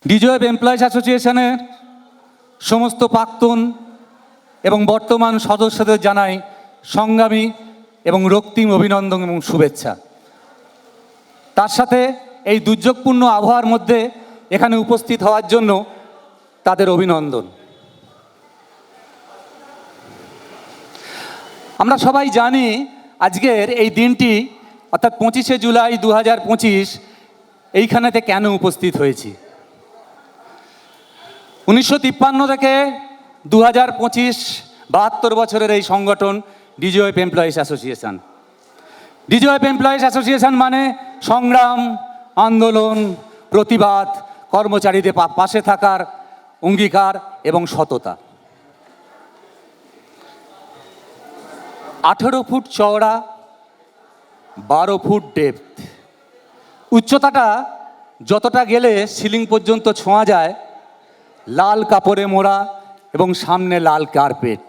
ডিজিওএফ employees অ্যাসোসিয়েশনের সমস্ত প্রাক্তন এবং বর্তমান সদস্যদের জানাই সংগ্রামী এবং রক্তিম অভিনন্দন এবং শুভেচ্ছা। তার সাথে এই দুর্যোগপূর্ণ আবহাওয়ার মধ্যে এখানে উপস্থিত হওয়ার জন্য তাদের অভিনন্দন। আমরা সবাই জানি আজকের এই দিনটি অর্থাৎ 25শে জুলাই 2025 এইখানেতে কেন উপস্থিত হয়েছি। 1953 থেকে 2025 72 বছরের এই সংগঠন ডিজিওএফ এমপ্লয়িজ অ্যাসোসিয়েশন। ডিজিওএফ এমপ্লয়িজ অ্যাসোসিয়েশন মানে সংগ্রাম, আন্দোলন, প্রতিবাদ, কর্মচারীদের পাশে থাকার অঙ্গীকার এবং সততা। 18 ফুট চওড়া, 12 ফুট ডেপথ, উচ্চতাটা যতটা গেলে সিলিং পর্যন্ত ছোঁয়া যায়, লাল কাপড়ে মোড়া এবং সামনে লাল কার্পেট।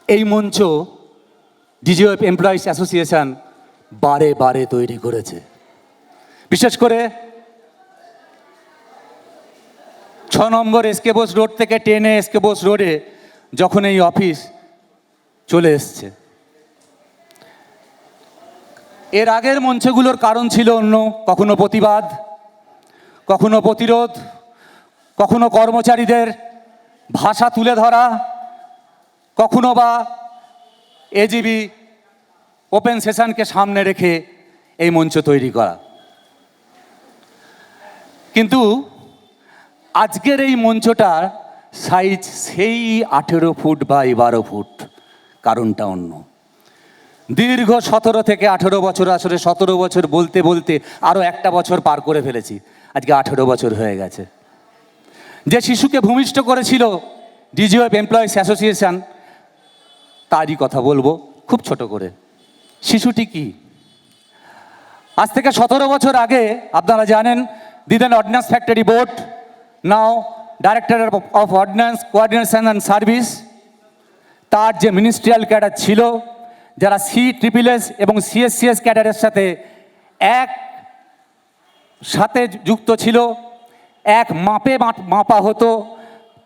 এই মঞ্চ ডিজিওএফ এমপ্লয়িজ অ্যাসোসিয়েশন বারে বারে তৈরি করেছে। বিশেষ করে 6 নম্বর এসকে বোস রোড থেকে 10 এসকে বোস রোডে যখন এই অফিস চলে এসছে। এর আগের মঞ্চগুলোর কারণ ছিল অন্য, কখনো প্রতিবাদ, কখনো প্রতিরোধ, কখনো কর্মচারীদের ভাষা তুলে ধরা, কখনো বা এজিবি ওপেন সেশনকে সামনে রেখে এই মঞ্চ তৈরি করা। কিন্তু আজকের এই মঞ্চটার সাইজ সেই 18 ফুট বাই 12 ফুট। কারণটা অন্য। দীর্ঘ 17 থেকে 18 বছর, আসলে 17 বছর বলতে বলতে আরও একটা বছর পার করে ফেলেছি, আজকে 18 বছর হয়ে গেছে। যে শিশুকে ভূমিষ্ঠ করেছিল ডিজিওএফ এমপ্লয়িজ অ্যাসোসিয়েশন, তারই কথা বলবো খুব ছোট করে। শিশুটি কি? আজ থেকে 17 বছর আগে আপনারা জানেন the then ordinance factory board, now director of ordinance coordination and service, তার যে মিনিস্ট্রিয়াল ক্যাডার ছিল, যারা CSSS এবং CSCS ক্যাডারের সাথে এক সাথে যুক্ত ছিল, এক মাপে মাপা হতো,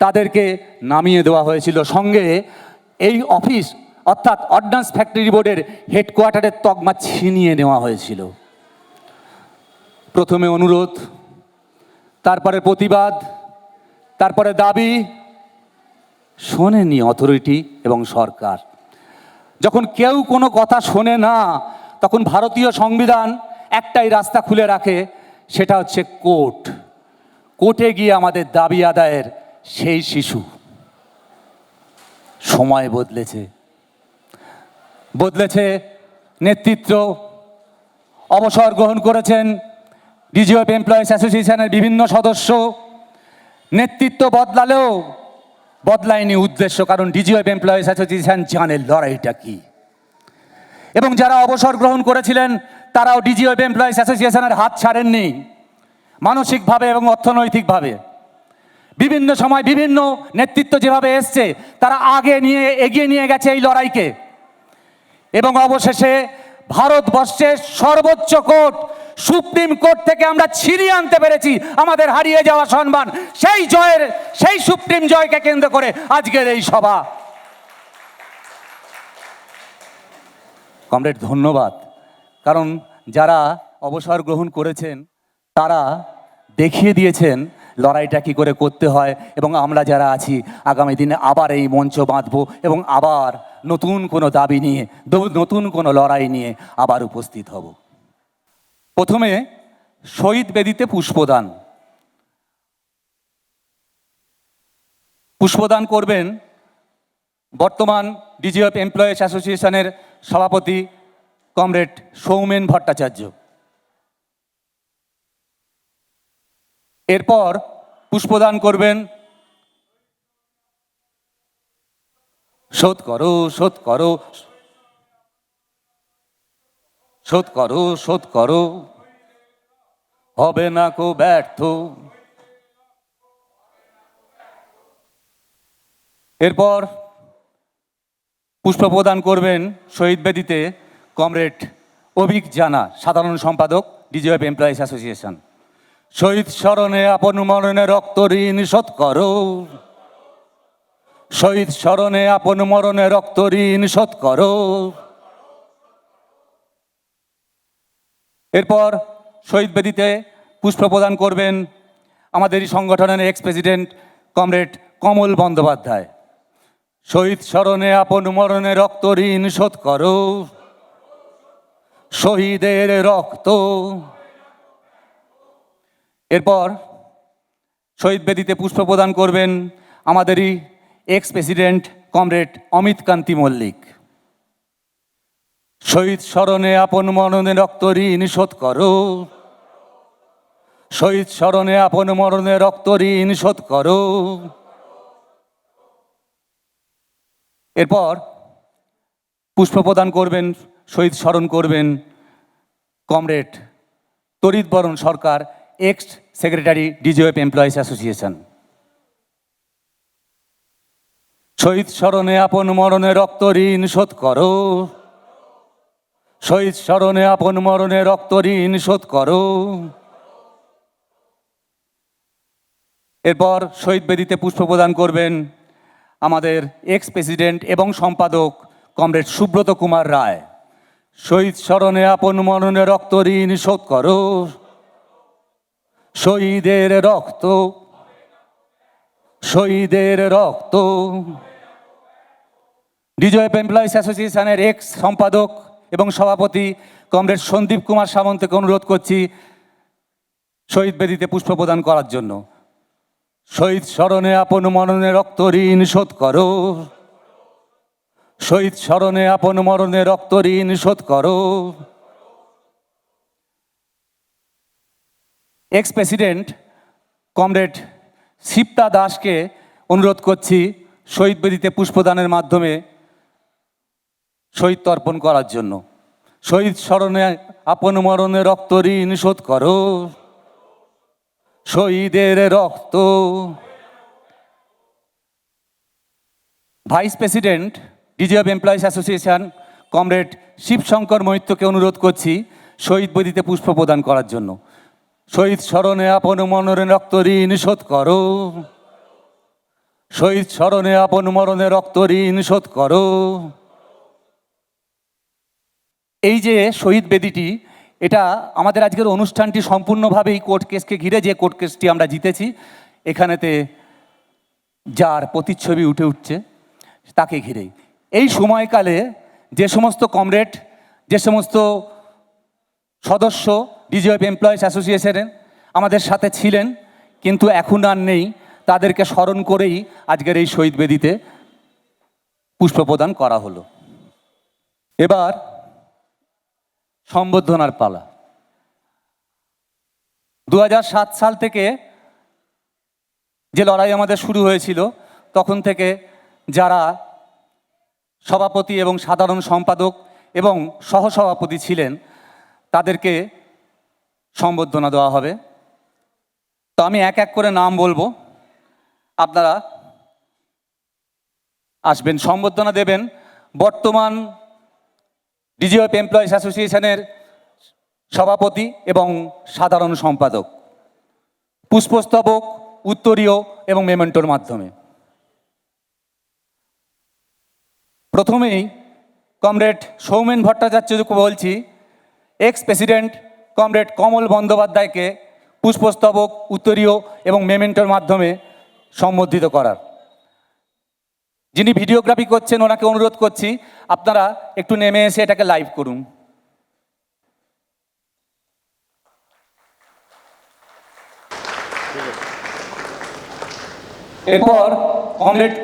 তাদেরকে নামিয়ে দেওয়া হয়েছিল। সঙ্গে এই অফিস অর্থাৎ অর্ডিন্যান্স ফ্যাক্টরি বোর্ডের হেডকোয়ার্টারের তকমা ছিনিয়ে নেওয়া হয়েছিল। প্রথমে অনুরোধ, তারপরে প্রতিবাদ, তারপরে দাবি, শোনেনি অথরিটি এবং সরকার। যখন কেউ কোনো কথা শোনে না, তখন ভারতীয় সংবিধান একটাই রাস্তা খুলে রাখে, সেটা হচ্ছে কোর্ট। কোর্টে গিয়ে আমাদের দাবি আদায়ের সেই শিশু। সময় বদলেছে, বদলেছে নেতৃত্ব, অবসর গ্রহণ করেছেন ডিজিওএফ এমপ্লয়িজ অ্যাসোসিয়েশনের বিভিন্ন সদস্য। নেতৃত্ব বদলালেও বদলায়নি উদ্দেশ্য, কারণ ডিজিওএফ এমপ্লয়িজ অ্যাসোসিয়েশন জানে লড়াইটা কি। এবং যারা অবসর গ্রহণ করেছিলেন তারাও ডিজিওএফ এমপ্লয়িজ অ্যাসোসিয়েশনের হাত ছাড়েননি, মানসিকভাবে এবং অর্থনৈতিকভাবে। বিভিন্ন সময় বিভিন্ন নেতৃত্ব যেভাবে এসছে, তারা এগিয়ে নিয়ে গেছে এই লড়াইকে। এবং অবশেষে ভারতবর্ষের সর্বোচ্চ কোর্ট সুপ্রিম কোর্ট থেকে আমরা ছিনিয়ে আনতে পেরেছি আমাদের হারিয়ে যাওয়া সম্মান। সেই সুপ্রিম জয়কে কেন্দ্র করে আজকের এই সভা। কমরেড, ধন্যবাদ। কারণ যারা অবসর গ্রহণ করেছেন তারা দেখিয়ে দিয়েছেন লড়াইটা কী করে করতে হয়, এবং আমরা যারা আছি আগামী দিনে আবার এই মঞ্চ বাঁধবো এবং আবার নতুন কোনো দাবি নিয়ে, নতুন কোনো লড়াই নিয়ে আবার উপস্থিত হব। প্রথমে শহীদ বেদিতে পুষ্পদান। পুষ্পদান করবেন বর্তমান ডিজিওএফ এমপ্লয়িজ অ্যাসোসিয়েশনের সভাপতি কমরেড সৌমেন ভট্টাচার্য। এরপর পুষ্পদান করবেন শোধ করো, শোধ করো, শোধ করো, শোধ করো, হবে না কো ব্যর্থ। এরপর পুষ্প প্রদান করবেন শহীদ বেদিতে কমরেড অভিক জানা, সাধারণ সম্পাদক ডিজিওএফ এমপ্লয়িজ অ্যাসোসিয়েশন। শহীদ স্মরণে আপন মরণে রক্ত ঋণ শোধ করো, শহীদ স্মরণে আপন মরণে রক্ত ঋণ শোধ করো। এরপর শহীদ বেদিতে পুষ্প প্রদান করবেন আমাদের এই সংগঠনের এক্স প্রেসিডেন্ট কমরেড কমল বন্দ্যোপাধ্যায়। শহীদ স্মরণে আপন মরণে রক্ত ঋণ শোধ করো, শহীদের রক্ত। এরপর শহীদ বেদিতে পুষ্প প্রদান করবেন আমাদেরই এক্স প্রেসিডেন্ট কমরেড অমিত কান্তি মল্লিক। শহীদ স্মরণে আপন মরণে রক্ত ঋণ শোধ করো, শহীদ স্মরণে আপন মরণে রক্ত ঋণ শোধ করো। এরপর পুষ্প প্রদান করবেন, শহীদ স্মরণ করবেন কমরেড তড়িৎ বরণ সরকার, x secretary DGOF employees association. শহীদ স্মরণে আপন মরণে রক্ত ঋণ শোধ করো, শহীদ স্মরণে আপন মরণে রক্ত ঋণ শোধ করো। এরপর শহীদ বেদিতে পুষ্প প্রদান করবেন আমাদের এক্স প্রেসিডেন্ট এবং সম্পাদক কমরেড সুব্রত কুমার রায়। শহীদ স্মরণে আপন মরণে রক্ত ঋণ শোধ করো, শহীদের রক্ত, শহীদের রক্ত। ডিজিওএফ এমপ্লয়িজ অ্যাসোসিয়েশনের এক্স সম্পাদক এবং সভাপতি কমরেড সন্দীপ কুমার সামন্তকে অনুরোধ করছি শহীদ বেদিতে পুষ্প প্রদান করার জন্য। শহীদ স্মরণে আপন মরণে রক্ত ঋণ শোধ করো, শহীদ স্মরণে আপন মরণে রক্ত ঋণ শোধ করো। এক্স প্রেসিডেন্ট কমরেড শিপ্তা দাসকে অনুরোধ করছি শহীদ বেদিতে পুষ্পদানের মাধ্যমে শহীদ তর্পণ করার জন্য। শহীদ স্মরণে আপন মরণে রক্ত ঋণ শোধ করো, শহীদের রক্ত। Vice president DGOF employees association comrade Shibshankar মৈত্রকে অনুরোধ করছি শহীদ বেদিতে পুষ্প প্রদান করার জন্য। শহীদ স্মরণে আপন মরণে রক্ত ঋণ শোধ করো, শহীদ স্মরণে আপন মরণে রক্ত ঋণ শোধ করো। এই যে শহীদ বেদিটি, এটা আমাদের আজকের অনুষ্ঠানটি সম্পূর্ণভাবেই কোর্ট কেসকে ঘিরে, যে কোর্ট কেসটি আমরা জিতেছি, এখানেতে যার প্রতিচ্ছবি উঠে উঠছে তাকে ঘিরেই। এই সময়কালে যে সমস্ত কমরেড, যে সমস্ত সদস্য ডিজিওএফ এমপ্লয়িজ অ্যাসোসিয়েশনের আমাদের সাথে ছিলেন কিন্তু এখন আর নেই, তাদেরকে স্মরণ করেই আজকের এই শহীদ বেদিতে পুষ্প প্রদান করা হলো। এবার সম্বর্ধনার পালা। 2007 সাল থেকে যে লড়াই আমাদের শুরু হয়েছিল, তখন থেকে যারা সভাপতি এবং সাধারণ সম্পাদক এবং সহসভাপতি ছিলেন তাদেরকে সম্বর্ধনা দেওয়া হবে। তো আমি এক এক করে নাম বলবো, আপনারা আসবেন, সম্বর্ধনা দেবেন। বর্তমান ডিজিওএফ এমপ্লয়িজ অ্যাসোসিয়েশনের সভাপতি এবং সাধারণ সম্পাদক, পুষ্পস্তবক, উত্তরীয় এবং মেমেন্টোর মাধ্যমে। প্রথমেই কমরেড সৌমেন ভট্টাচার্যকে বলছি এক্স প্রেসিডেন্ট কমরেড কমল বন্দ্যোপাধ্যায়কে পুষ্পস্তবক, উত্তরীয় এবং মেমেন্টোর মাধ্যমে সম্বর্ধিত করার। যিনি ভিডিওগ্রাফি করছেন ওনাকে অনুরোধ করছি আপনারা একটু নেমে এসে এটাকে লাইভ করুন। এরপর কমরেড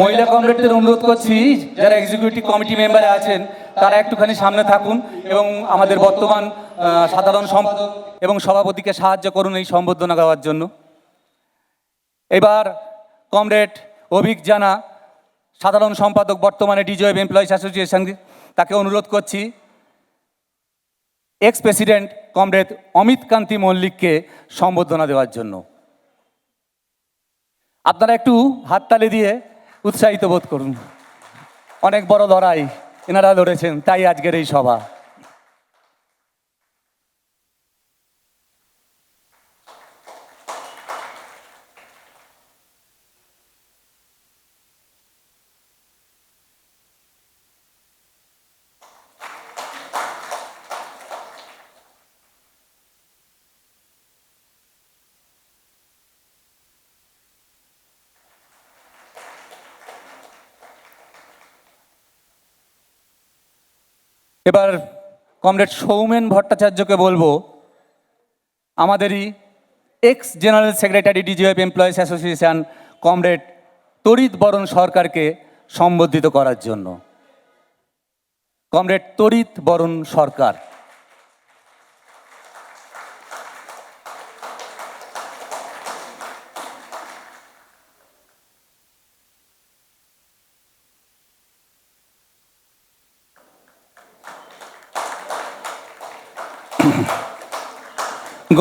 মহিলা কমরেডদের অনুরোধ করছি যারা এক্সিকিউটিভ কমিটি মেম্বার আছেন তারা একটুখানি সামনে থাকুন এবং আমাদের বর্তমান সাধারণ সম্পাদক এবং সভাপতিকে সাহায্য করুন এই সম্বর্ধনা দেওয়ার জন্য। এবার কমরেড অভিক জানা, সাধারণ সম্পাদক বর্তমানে ডিজিওএফ এমপ্লয়িজ অ্যাসোসিয়েশন, তাকে অনুরোধ করছি এক্স প্রেসিডেন্ট কমরেড অমিত কান্তি মল্লিককে সম্বর্ধনা দেওয়ার জন্য। আপনারা একটু হাততালি দিয়ে উৎসাহিত বোধ করুন। অনেক বড় লড়াই এনারা লড়েছেন, তাই আজকের এই সভা। এবার কমরেড সৌমেন ভট্টাচার্যকে বলবো আমাদেরই ex general secretary DGOF employees association comrade তড়িৎ বরণ সরকারকে সম্বোধিত করার জন্য। কমরেড তড়িৎ বরণ সরকার।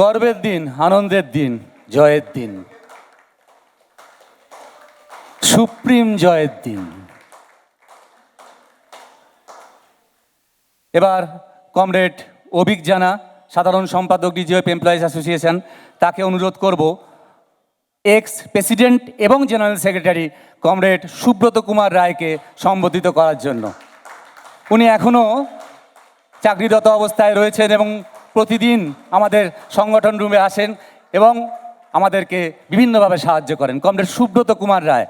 গর্বের দিন, আনন্দের দিন, জয়ের দিন, সুপ্রিম জয়ের দিন। এবার কমরেড অভিক জানা, সাধারণ সম্পাদক ডিজিওএফ এমপ্লয়িজ অ্যাসোসিয়েশন, তাকে অনুরোধ করব এক্স প্রেসিডেন্ট এবং general secretary comrade Subrata Kumar রায়কে সম্বোধিত করার জন্য। উনি এখনও চাকরিরত অবস্থায় রয়েছেন এবং প্রতিদিন আমাদের সংগঠন রুমে আসেন এবং আমাদেরকে বিভিন্নভাবে সাহায্য করেন। কমরেড সুব্রত কুমার রায়।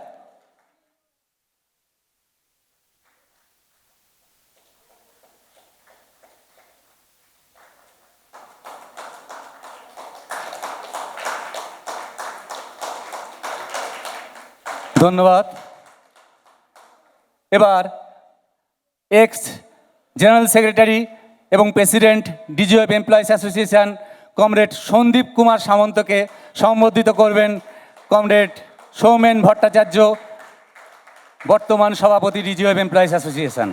ধন্যবাদ। এবার এক্স জেনারেল সেক্রেটারি এবং president DGOF employees association comrade Sandip Kumar সামন্তকে সম্বোধিত করবেন কমরেড সৌমেন ভট্টাচার্য, বর্তমান সভাপতি ডিজিওএফ এমপ্লয়িজ অ্যাসোসিয়েশন।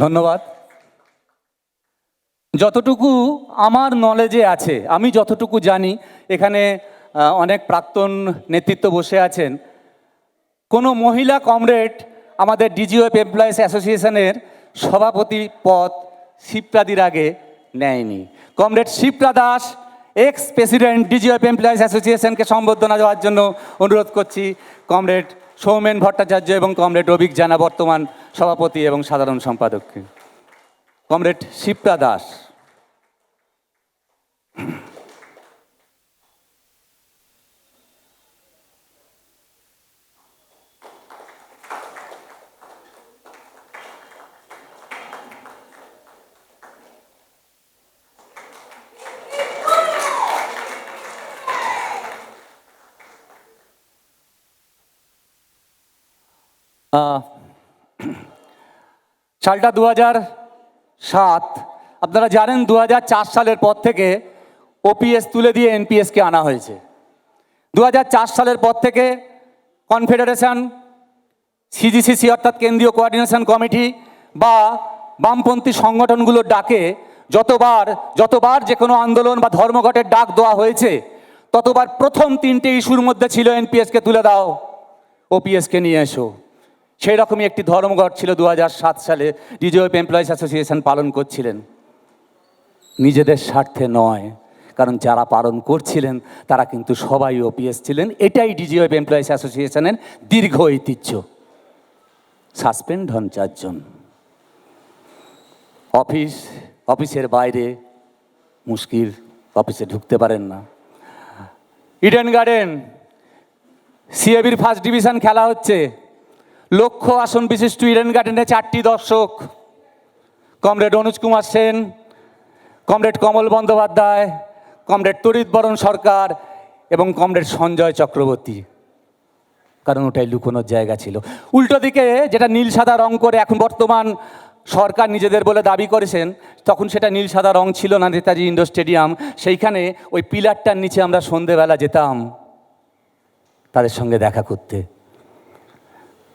ধন্যবাদ। যতটুকু আমার নলেজে আছে, আমি যতটুকু জানি, এখানে অনেক প্রাক্তন নেতৃত্ব বসে আছেন, কোনো মহিলা কমরেড আমাদের ডিজিওএফ এমপ্লয়িজ অ্যাসোসিয়েশনের সভাপতি পদ শিপ্রাদির আগে নেয়নি। Comrade Shipra Das, ex president DGOF employees অ্যাসোসিয়েশনকে সম্বর্ধনা দেওয়ার জন্য অনুরোধ করছি কমরেড সৌমেন ভট্টাচার্য এবং কমরেড অভিক জানা, বর্তমান সভাপতি এবং সাধারণ সম্পাদককে। কমরেড শিপ্রা দাস। সালটা 2007। আপনারা জানেন 2004 সালের পর থেকে ওপিএস তুলে দিয়ে এনপিএসকে আনা হয়েছে। 2004 সালের পর থেকে কনফেডারেশন, সিজিসিসি অর্থাৎ কেন্দ্রীয় কোঅর্ডিনেশন কমিটি বা বামপন্থী সংগঠনগুলোর ডাকে যতবার যে কোনো আন্দোলন বা ধর্মঘটের ডাক দেওয়া হয়েছে, ততবার প্রথম 3টে ইস্যুর মধ্যে ছিল এনপিএসকে তুলে দাও, ওপিএসকে নিয়ে এসো। সেই রকমই একটি ধর্মঘট ছিল 2007 সালে ডিজিওএফ এমপ্লয়িজ অ্যাসোসিয়েশন পালন করছিলেন। নিজেদের স্বার্থে নয়, কারণ যারা পালন করছিলেন তারা কিন্তু সবাই ওপিএস ছিলেন। এটাই ডিজিওএফ এমপ্লয়িজ অ্যাসোসিয়েশনের দীর্ঘ ঐতিহ্য। সাসপেন্ড হন 4 জন। অফিসের বাইরে মুশকিল, অফিসে ঢুকতে পারেন না। ইডেন গার্ডেন সিএবির ফার্স্ট ডিভিশন খেলা হচ্ছে। লক্ষ্য আসন বিশিষ্ট ইডেন গার্ডেনে 4টি দর্শক, কমরেড অনুজ কুমার সেন, কমরেড কমল বন্দ্যোপাধ্যায়, কমরেড তড়িৎ বরণ সরকার এবং কমরেড সঞ্জয় চক্রবর্তী, কারণ ওটাই লুকোনোর জায়গা ছিল। উল্টো দিকে যেটা নীল সাদা রং করে এখন বর্তমান সরকার নিজেদের বলে দাবি করেছেন, তখন সেটা নীল সাদা রং ছিল না, নেতাজি ইন্ডোর স্টেডিয়াম। সেইখানে ওই পিলারটার নিচে আমরা সন্ধেবেলা যেতাম তাদের সঙ্গে দেখা করতে।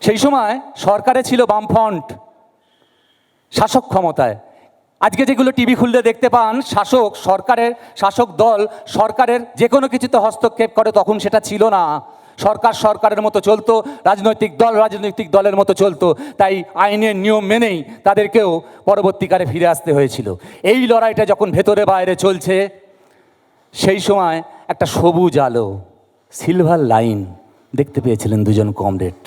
সেই সময় সরকারে ছিল বামফ্রন্ট, শাসক ক্ষমতায়। আজকে যেগুলো টিভি খুললে দেখতে পান, শাসক দল সরকারের যে কোনো কিছুতে হস্তক্ষেপ করে, তখন সেটা ছিল না। সরকার সরকারের মতো চলতো, রাজনৈতিক দল রাজনৈতিক দলের মতো চলতো। তাই আইনের নিয়ম মেনেই তাদেরকেও পরবর্তীকালে ফিরে আসতে হয়েছিল। এই লড়াইটা যখন ভেতরে বাইরে চলছে, সেই সময় একটা সবুজ আলো, সিলভার লাইন দেখতে পেয়েছিলেন দুজন কমরেড।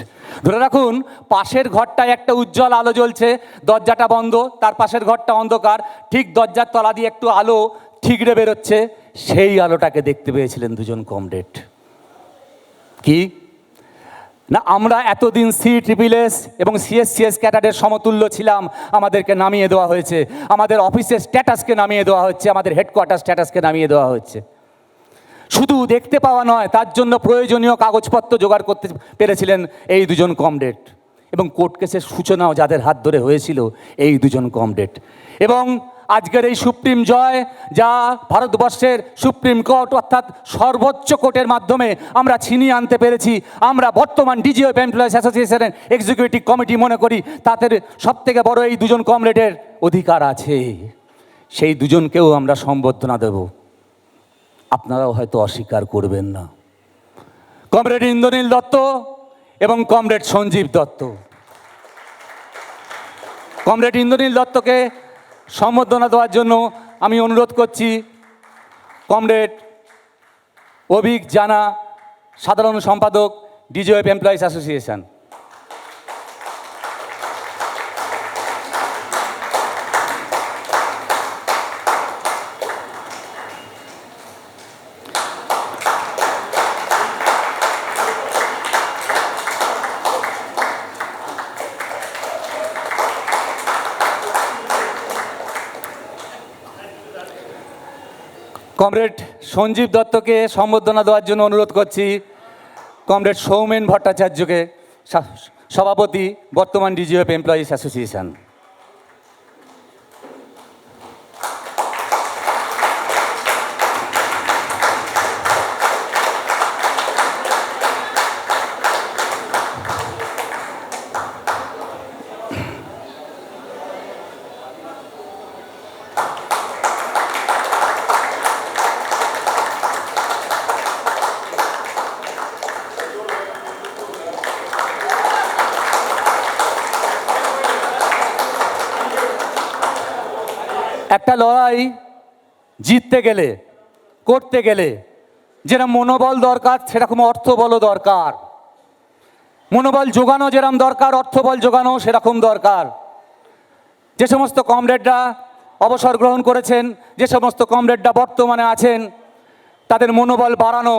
ধরে রাখুন পাশের ঘরটায় একটা উজ্জ্বল আলো জ্বলছে, দরজাটা বন্ধ, তার পাশের ঘরটা অন্ধকার, ঠিক দরজার তলা দিয়ে একটু আলো ঠিকরে বেরোচ্ছে। সেই আলোটাকে দেখতে পেয়েছিলেন দুজন কমরেড। কি না, আমরা এতদিন CSSS এবং CSCS ক্যাডারের সমতুল্য ছিলাম, আমাদেরকে নামিয়ে দেওয়া হয়েছে। আমাদের অফিসের স্ট্যাটাসকে নামিয়ে দেওয়া হচ্ছে, আমাদের হেডকোয়ার্টার স্ট্যাটাসকে নামিয়ে দেওয়া হচ্ছে। শুধু দেখতে পাওয়া নয়, তার জন্য প্রয়োজনীয় কাগজপত্র জোগাড় করতে পেরেছিলেন এই দুজন কমরেড। এবং কোর্ট কেসের সূচনাও যাদের হাত ধরে হয়েছিল এই দুজন কমরেড। এবং আজকের এই সুপ্রিম জয়, যা ভারতবর্ষের সুপ্রিম কোর্ট অর্থাৎ সর্বোচ্চ কোর্টের মাধ্যমে আমরা ছিনিয়ে আনতে পেরেছি, আমরা বর্তমান DGOF এমপ্লয়িজ অ্যাসোসিয়েশনের এক্সিকিউটিভ কমিটি মনে করি তাদের সবথেকে বড় এই দুজন কমরেডের অধিকার আছে। সেই দুজনকেও আমরা সম্বর্ধনা দেব, আপনারাও হয়তো অস্বীকার করবেন না। কমরেড ইন্দ্রনীল দত্ত এবং কমরেড সঞ্জীব দত্ত। কমরেড ইন্দ্রনীল দত্তকে সম্বর্ধনা দেওয়ার জন্য আমি অনুরোধ করছি কমরেড অভিক জানা, সাধারণ সম্পাদক DGOF employees association. Comrade Sanjib দত্তকে সম্বর্ধনা দেওয়ার জন্য অনুরোধ করছি কমরেড সৌমেন ভট্টাচার্যকে, সভাপতি বর্তমান DGOF এমপ্লয়িজ অ্যাসোসিয়েশন। একটা লড়াই জিততে গেলে, করতে গেলে যেরকম মনোবল দরকার, সেরকম অর্থবলও দরকার। মনোবল যোগানো যেরকম দরকার, অর্থবল যোগানো সেরকম দরকার। যে সমস্ত কমরেডরা অবসর গ্রহণ করেছেন, যে সমস্ত কমরেডরা বর্তমানে আছেন, তাদের মনোবল বাড়ানো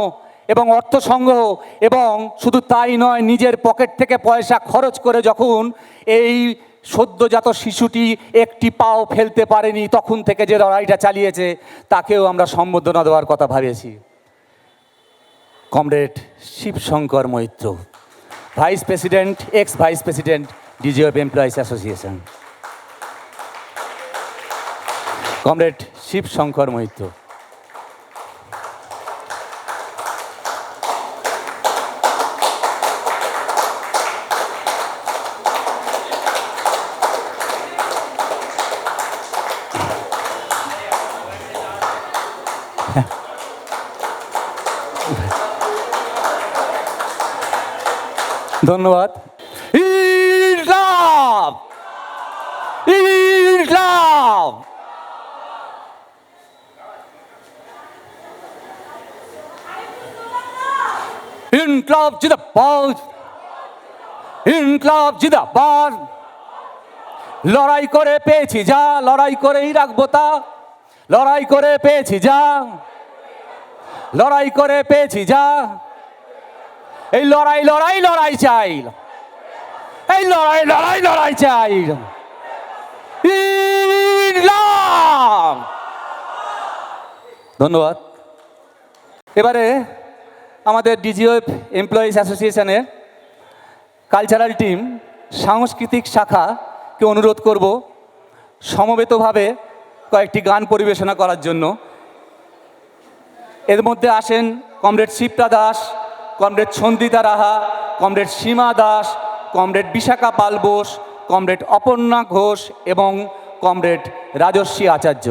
এবং অর্থ সংগ্রহ, এবং শুধু তাই নয়, নিজের পকেট থেকে পয়সা খরচ করে যখন এই সদ্যজাত শিশুটি একটি পাও ফেলতে পারেনি, তখন থেকে যে লড়াইটা চালিয়েছে, তাকেও আমরা সম্বর্ধনা দেওয়ার কথা ভাবেছি। Comrade Shibshankar Maitra, vice president, ex vice president DGOF employees association. Comrade Shibshankar Maitra. ধন্যবাদ। ইনকলাব, ইনকলাব। ইনকলাব জিন্দাবাদ, ইনকলাব জিন্দাবাদ। লড়াই করে পেয়েছি যা, লড়াই করেই রাখবো তা, লড়াই করে পেয়েছি যা, লড়াই করে পেয়েছি যা। এই লড়াই লড়াই লড়াই চাই, এই লড়াই লড়াই লড়াই চাই। ধন্যবাদ। এবারে আমাদের ডিজিওএফ এমপ্লয়িজ অ্যাসোসিয়েশনের কালচারাল টিম সাংস্কৃতিক শাখাকে অনুরোধ করব সমবেতভাবে কয়েকটি গান পরিবেশনা করার জন্য। এর মধ্যে আসেন কমরেড শিপ্রা দাস, কমরেড ছন্দিতা রাহা, কমরেড সীমা দাস, কমরেড বিশাখা পাল বোস, কমরেড অপর্ণা ঘোষ এবং কমরেড রাজস্বী আচার্য।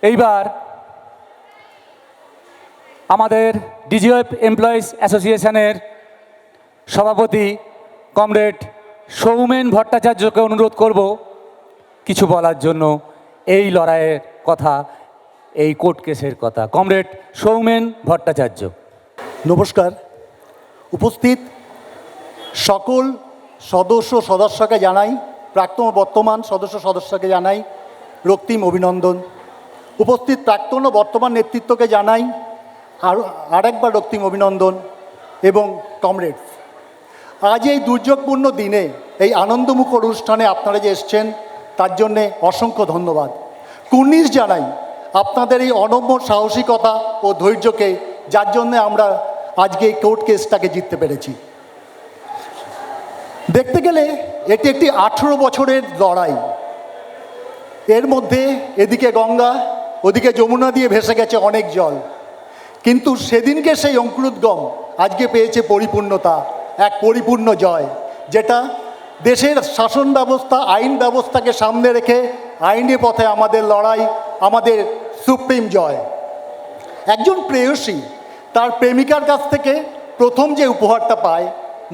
এইবার আমাদের ডিজিএফ এমপ্লয়িজ অ্যাসোসিয়েশনের সভাপতি কমরেড সৌমেন ভট্টাচার্যকে অনুরোধ করব কিছু বলার জন্য এই লড়াইয়ের কথা, এই কোর্ট কেসের কথা। কমরেড সৌমেন ভট্টাচার্য। নমস্কার। উপস্থিত সকল সদস্যকে জানাই, প্রাক্তন বর্তমান সদস্যকে জানাই রক্তিম অভিনন্দন। উপস্থিত প্রাক্তন ও বর্তমান নেতৃত্বকে জানাই আরেকবার রক্তিম অভিনন্দন। এবং কমরেডস, আজ এই দুর্যোগপূর্ণ দিনে এই আনন্দমুখ অনুষ্ঠানে আপনারা যে এসছেন তার জন্যে অসংখ্য ধন্যবাদ। কুর্নিশ জানাই আপনাদের এই অনম্য সাহসিকতা ও ধৈর্যকে, যার জন্যে আমরা আজকে এই কোর্ট কেসটাকে জিততে পেরেছি। দেখতে গেলে এটি একটি 18 বছরের লড়াই। এর মধ্যে এদিকে গঙ্গা, ওদিকে যমুনা দিয়ে ভেসে গেছে অনেক জল, কিন্তু সেদিনকে সেই অঙ্কুরোদ্গম আজকে পেয়েছে পরিপূর্ণতা, এক পরিপূর্ণ জয়, যেটা দেশের শাসন ব্যবস্থা, আইন ব্যবস্থাকে সামনে রেখে আইনের পথে আমাদের লড়াই, আমাদের সুপ্রিম জয়। একজন প্রেয়সী তার প্রেমিকার কাছ থেকে প্রথম যে উপহারটা পায়,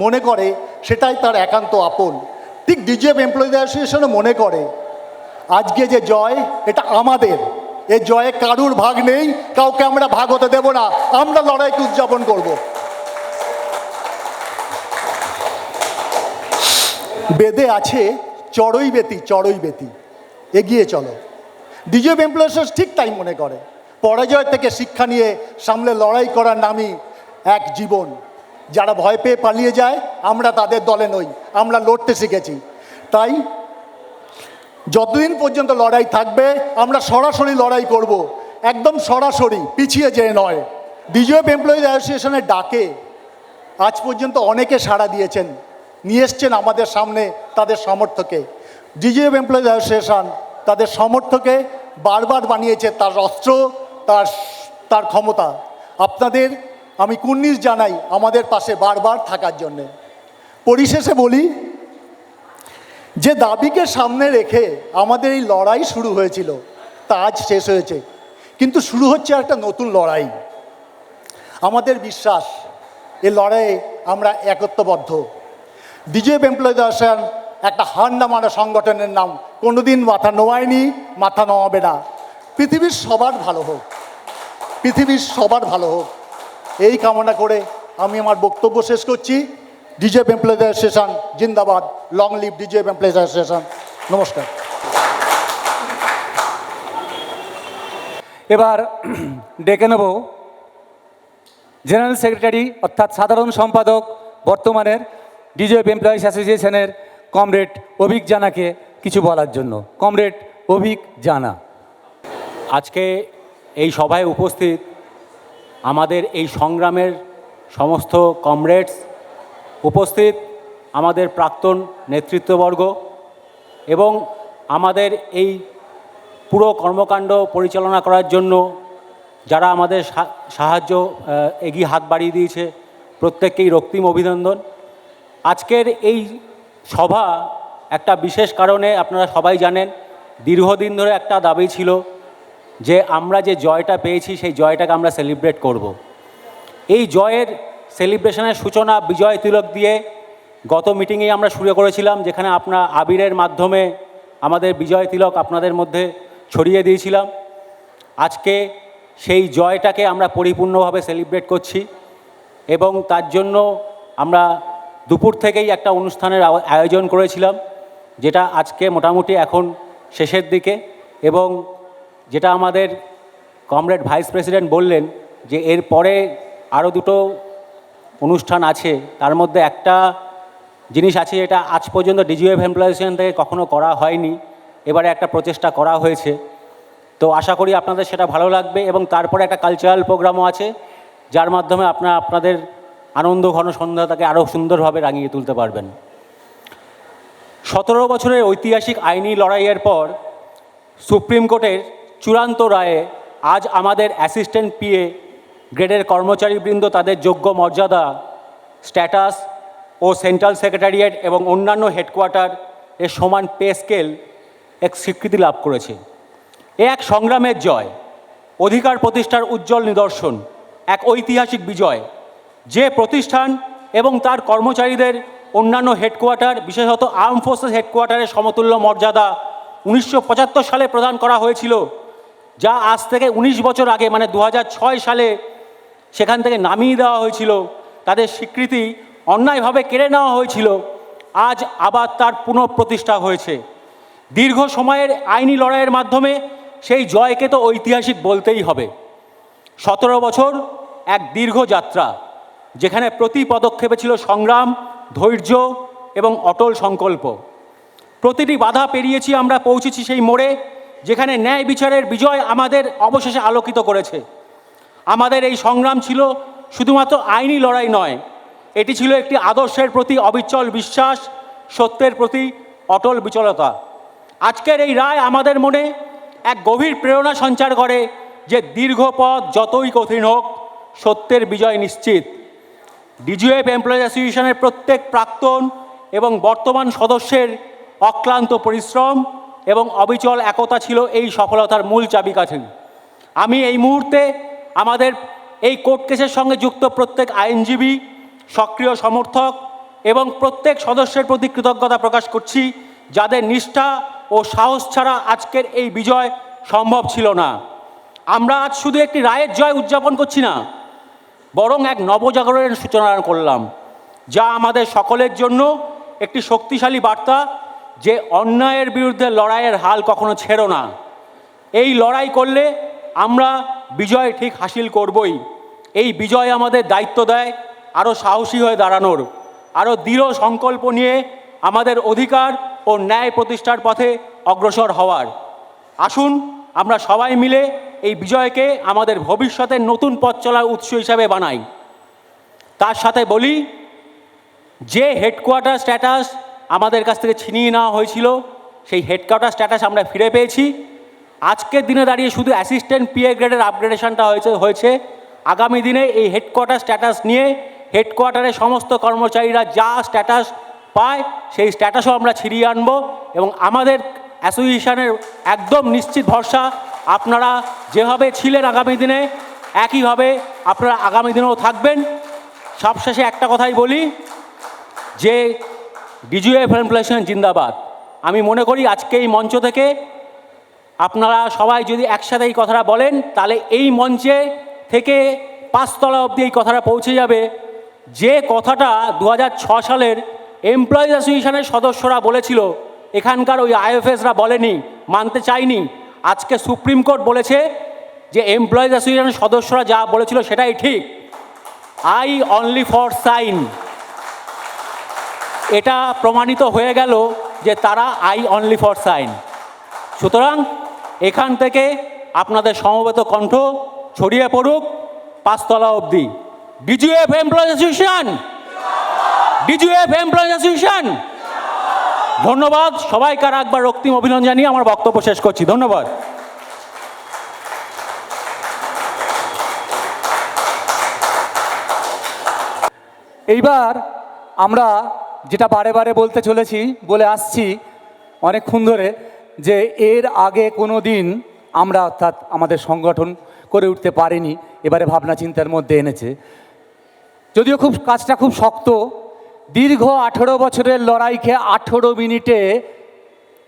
মনে করে সেটাই তার একান্ত আপন। ঠিক ডিজিএফ এমপ্লয়িজ অ্যাসোসিয়েশনও মনে করে আজকে যে জয়, এটা আমাদের। এই জয়ে কারুর ভাগ নেই, কাউকে আমরা ভাগ হতে দেব না। আমরা লড়াইকে উদযাপন করব। বেদে আছে চড়ই বেতি, এগিয়ে চলো। ডিজিএফ এমপ্লয়িজ ঠিক তাই মনে করে। পরাজয় থেকে শিক্ষা নিয়ে সামনে লড়াই করার নামই এক জীবন। যারা ভয় পেয়ে পালিয়ে যায়, আমরা তাদের দলে নই, আমরা লড়তে শিখেছি। তাই যতদিন পর্যন্ত লড়াই থাকবে আমরা সরাসরি লড়াই করব, একদম সরাসরি, পিছিয়ে যেয়ে নয়। ডিজিএফ এমপ্লয়িজ অ্যাসোসিয়েশনের ডাকে আজ পর্যন্ত অনেকে সাড়া দিয়েছেন, নিয়ে এসছেন আমাদের সামনে তাদের সমর্থকে। ডিজিএফ এমপ্লয়িজ অ্যাসোসিয়েশন তাদের সমর্থকে বারবার বানিয়েছে তার অস্ত্র, তার ক্ষমতা। আপনাদের আমি কুর্নিশ জানাই আমাদের পাশে বারবার থাকার জন্যে। পরিশেষে বলি যে দাবিকে সামনে রেখে আমাদের এই লড়াই শুরু হয়েছিল, তা আজ শেষ হয়েছে, কিন্তু শুরু হচ্ছে একটা নতুন লড়াই। আমাদের বিশ্বাস এই লড়াইয়ে আমরা একত্ববদ্ধ। ডিজিএফ এমপ্লয়িজ অ্যাসোসিয়েশন একটা হার না মানা সংগঠনের নাম, কোনোদিন মাথা নোয়ায়নি, মাথা নোয়াবে না। পৃথিবীর সবার ভালো হোক, পৃথিবীর সবার ভালো হোক, এই কামনা করে আমি আমার বক্তব্য শেষ করছি। ডিজিএফ এমপ্লয়িজ অ্যাসোসিয়েশন জিন্দাবাদ, long live DGF employees association. নমস্কার। এবার ডেকে নেব জেনারেল সেক্রেটারি অর্থাৎ সাধারণ সম্পাদক বর্তমানের ডিজিএফ এমপ্লয়িজ অ্যাসোসিয়েশনের কমরেড অভিক জানাকে কিছু বলার জন্য। কমরেড অভিক জানা। আজকে এই সভায় উপস্থিত আমাদের এই সংগ্রামের সমস্ত কমরেডস, উপস্থিত আমাদের প্রাক্তন নেতৃত্ববর্গ এবং আমাদের এই পুরো কর্মকাণ্ড পরিচালনা করার জন্য যারা আমাদের সাহায্য এগিয়ে হাত বাড়িয়ে দিয়েছে, প্রত্যেককেই রক্তিম অভিনন্দন। আজকের এই সভা একটা বিশেষ কারণে, আপনারা সবাই জানেন দীর্ঘদিন ধরে একটা দাবি ছিল যে আমরা যে জয়টা পেয়েছি সেই জয়টাকে আমরা সেলিব্রেট করব। এই জয়ের সেলিব্রেশনের সূচনা বিজয় তিলক দিয়ে গত মিটিংয়েই আমরা শুরু করেছিলাম, যেখানে আপনার আবিরের মাধ্যমে আমাদের বিজয় তিলক আপনাদের মধ্যে ছড়িয়ে দিয়েছিলাম। আজকে সেই জয়টাকে আমরা পরিপূর্ণভাবে সেলিব্রেট করছি এবং তার জন্য আমরা দুপুর থেকেই একটা অনুষ্ঠানের আয়োজন করেছিলাম, যেটা আজকে মোটামুটি এখন শেষের দিকে। এবং যেটা আমাদের কমরেড ভাইস প্রেসিডেন্ট বললেন যে এর পরে আরও দুটো অনুষ্ঠান আছে, তার মধ্যে একটা জিনিস আছে যেটা আজ পর্যন্ত ডিজিএফ এমপ্লয়িজ থেকে কখনো করা হয়নি, এবারে একটা প্রচেষ্টা করা হয়েছে। তো আশা করি আপনাদের সেটা ভালো লাগবে। এবং তারপরে একটা কালচারাল প্রোগ্রামও আছে, যার মাধ্যমে আপনাদের আনন্দ ঘন সন্ধ্যাটাকে আরও সুন্দরভাবে রাঙিয়ে তুলতে পারবেন। 17 বছরের ঐতিহাসিক আইনি লড়াইয়ের পর সুপ্রিম কোর্টের চূড়ান্ত রায়ে আজ আমাদের অ্যাসিস্ট্যান্ট পিএ গ্রেডের কর্মচারীবৃন্দ তাদের যোগ্য মর্যাদা, স্ট্যাটাস ও সেন্ট্রাল সেক্রেটারিয়েট এবং অন্যান্য হেডকোয়ার্টার এর সমান পে স্কেল এক স্বীকৃতি লাভ করেছে। এ এক সংগ্রামের জয়, অধিকার প্রতিষ্ঠার উজ্জ্বল নিদর্শন, এক ঐতিহাসিক বিজয়। যে প্রতিষ্ঠান এবং তার কর্মচারীদের অন্যান্য হেডকোয়ার্টার, বিশেষত আর্ম ফোর্সেস হেডকোয়ার্টারের সমতুল্য মর্যাদা 1975 সালে প্রদান করা হয়েছিল, যা আজ থেকে 19 বছর আগে মানে 2006 সালে সেখান থেকে নামিয়ে দেওয়া হয়েছিল, তাদের স্বীকৃতি অন্যায়ভাবে কেড়ে নেওয়া হয়েছিল, আজ আবার তার পুনঃপ্রতিষ্ঠা হয়েছে। দীর্ঘ সময়ের আইনি লড়াইয়ের মাধ্যমে সেই জয়কে তো ঐতিহাসিক বলতেই হবে। 17 বছর এক দীর্ঘ যাত্রা, যেখানে প্রতি পদক্ষেপে ছিল সংগ্রাম, ধৈর্য এবং অটল সংকল্প। প্রতিটি বাধা পেরিয়েছি আমরা, পৌঁছেছি সেই মোড়ে যেখানে ন্যায় বিচারের বিজয় আমাদের অবশেষে আলোকিত করেছে। আমাদের এই সংগ্রাম ছিল শুধুমাত্র আইনি লড়াই নয়, এটি ছিল একটি আদর্শের প্রতি অবিচল বিশ্বাস, সত্যের প্রতি অটল বিচলতা। আজকের এই রায় আমাদের মনে এক গভীর প্রেরণা সঞ্চার করে যে দীর্ঘ পথ যতই কঠিন হোক, সত্যের বিজয় নিশ্চিত। ডিজিএফ এমপ্লয়িজ অ্যাসোসিয়েশনের প্রত্যেক প্রাক্তন এবং বর্তমান সদস্যের অক্লান্ত পরিশ্রম এবং অবিচল একতা ছিল এই সফলতার মূল চাবিকাঠি। আমি এই মুহূর্তে আমাদের এই কোর্ট কেসের সঙ্গে যুক্ত প্রত্যেক আইনজীবী, সক্রিয় সমর্থক এবং প্রত্যেক সদস্যের প্রতি কৃতজ্ঞতা প্রকাশ করছি, যাদের নিষ্ঠা ও সাহস ছাড়া আজকের এই বিজয় সম্ভব ছিল না। আমরা আজ শুধু একটি রায়ের জয় উদযাপন করছি না, বরং এক নবজাগরণের সূচনা করলাম, যা আমাদের সকলের জন্য একটি শক্তিশালী বার্তা যে অন্যায়ের বিরুদ্ধে লড়াইয়ের হাল কখনো ছেড়ো না। এই লড়াই করলে আমরা বিজয় ঠিক হাসিল করবই। এই বিজয় আমাদের দায়িত্ব দেয় আরও সাহসী হয়ে দাঁড়ানোর, আরও দৃঢ় সংকল্প নিয়ে আমাদের অধিকার ও ন্যায় প্রতিষ্ঠার পথে অগ্রসর হওয়ার। আসুন আমরা সবাই মিলে এই বিজয়কে আমাদের ভবিষ্যতের নতুন পথ চলার উৎস হিসাবে বানাই। তার সাথে বলি, যে হেডকোয়ার্টার স্ট্যাটাস আমাদের কাছ থেকে ছিনিয়ে নেওয়া হয়েছিল, সেই হেডকোয়ার্টার স্ট্যাটাস আমরা ফিরে পেয়েছি। আজকের দিনে দাঁড়িয়ে শুধু অ্যাসিস্ট্যান্ট পিএ গ্রেডের আপগ্রেডেশনটা হয়েছে। আগামী দিনে এই হেডকোয়ার্টার স্ট্যাটাস নিয়ে হেডকোয়ার্টারের সমস্ত কর্মচারীরা যা স্ট্যাটাস পায়, সেই স্ট্যাটাসও আমরা ছিনিয়ে আনবো এবং আমাদের অ্যাসোসিয়েশনের একদম নিশ্চিত ভরসা, আপনারা যেভাবে ছিলেন আগামী দিনে একইভাবে আপনারা আগামী দিনেও থাকবেন। সবশেষে একটা কথাই বলি যে ডিজিএফ এমপ্লয়িজ জিন্দাবাদ। আমি মনে করি আজকে এই মঞ্চ থেকে আপনারা সবাই যদি একসাথে এই কথাটা বলেন, তাহলে এই মঞ্চে থেকে 5 তলা অবধি এই কথাটা পৌঁছে যাবে। যে কথাটা 2006 সালের এমপ্লয়িজ অ্যাসোসিয়েশনের সদস্যরা বলেছিল, এখানকার ওই আইএফএসরা বলেনি, মানতে চায়নি। আজকে সুপ্রিম কোর্ট বলেছে যে এমপ্লয়িজ অ্যাসোসিয়েশনের সদস্যরা যা বলেছিল সেটাই ঠিক। আই অনলি ফর সাইন, এটা প্রমাণিত হয়ে গেল যে তারা আই অনলি ফর সাইন। সুতরাং এখান থেকে আপনাদের সমবেত কণ্ঠ ছড়িয়ে পড়ুক 5 তলা অবধি। DGF employees association, DGF employees association. ধন্যবাদ সবাইকে, আর একবার রক্তিম অভিনন্দন জানিয়ে আমার বক্তব্য শেষ করছি। ধন্যবাদ। এইবার আমরা যেটা বারে বারে বলতে চলেছি, বলে আসছি অনেকক্ষণ ধরে, যে এর আগে কোনো দিন আমরা অর্থাৎ আমাদের সংগঠন করে উঠতে পারিনি, এবারে ভাবনা চিন্তার মধ্যে এনেছে। যদিও কাজটা খুব শক্ত, দীর্ঘ 18 বছরের লড়াইকে 18 মিনিটে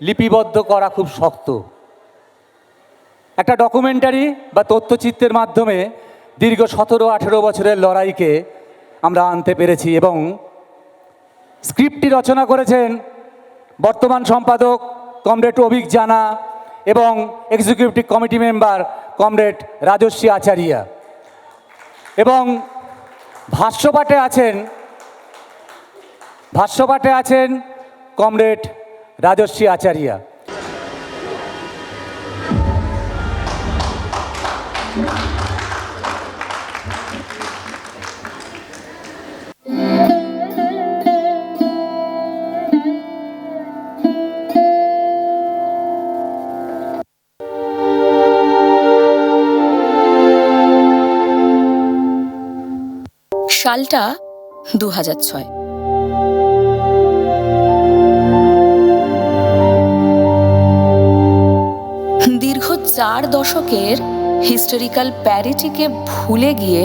লিপিবদ্ধ করা খুব শক্ত। একটা ডকুমেন্টারি বা তথ্যচিত্রের মাধ্যমে দীর্ঘ 17-18 বছরের লড়াইকে আমরা আনতে পেরেছি এবং স্ক্রিপ্টটি রচনা করেছেন বর্তমান সম্পাদক কমরেড অভিক জানা এবং executive committee member comrade Rajasvi Acharia, এবং ভাষ্যপাঠে আছেন কমরেড রাজস্বী আচারিয়া। সালটা 2006। দীর্ঘ 4 দশকের হিস্টোরিক্যাল প্যারিটিকে ভুলে গিয়ে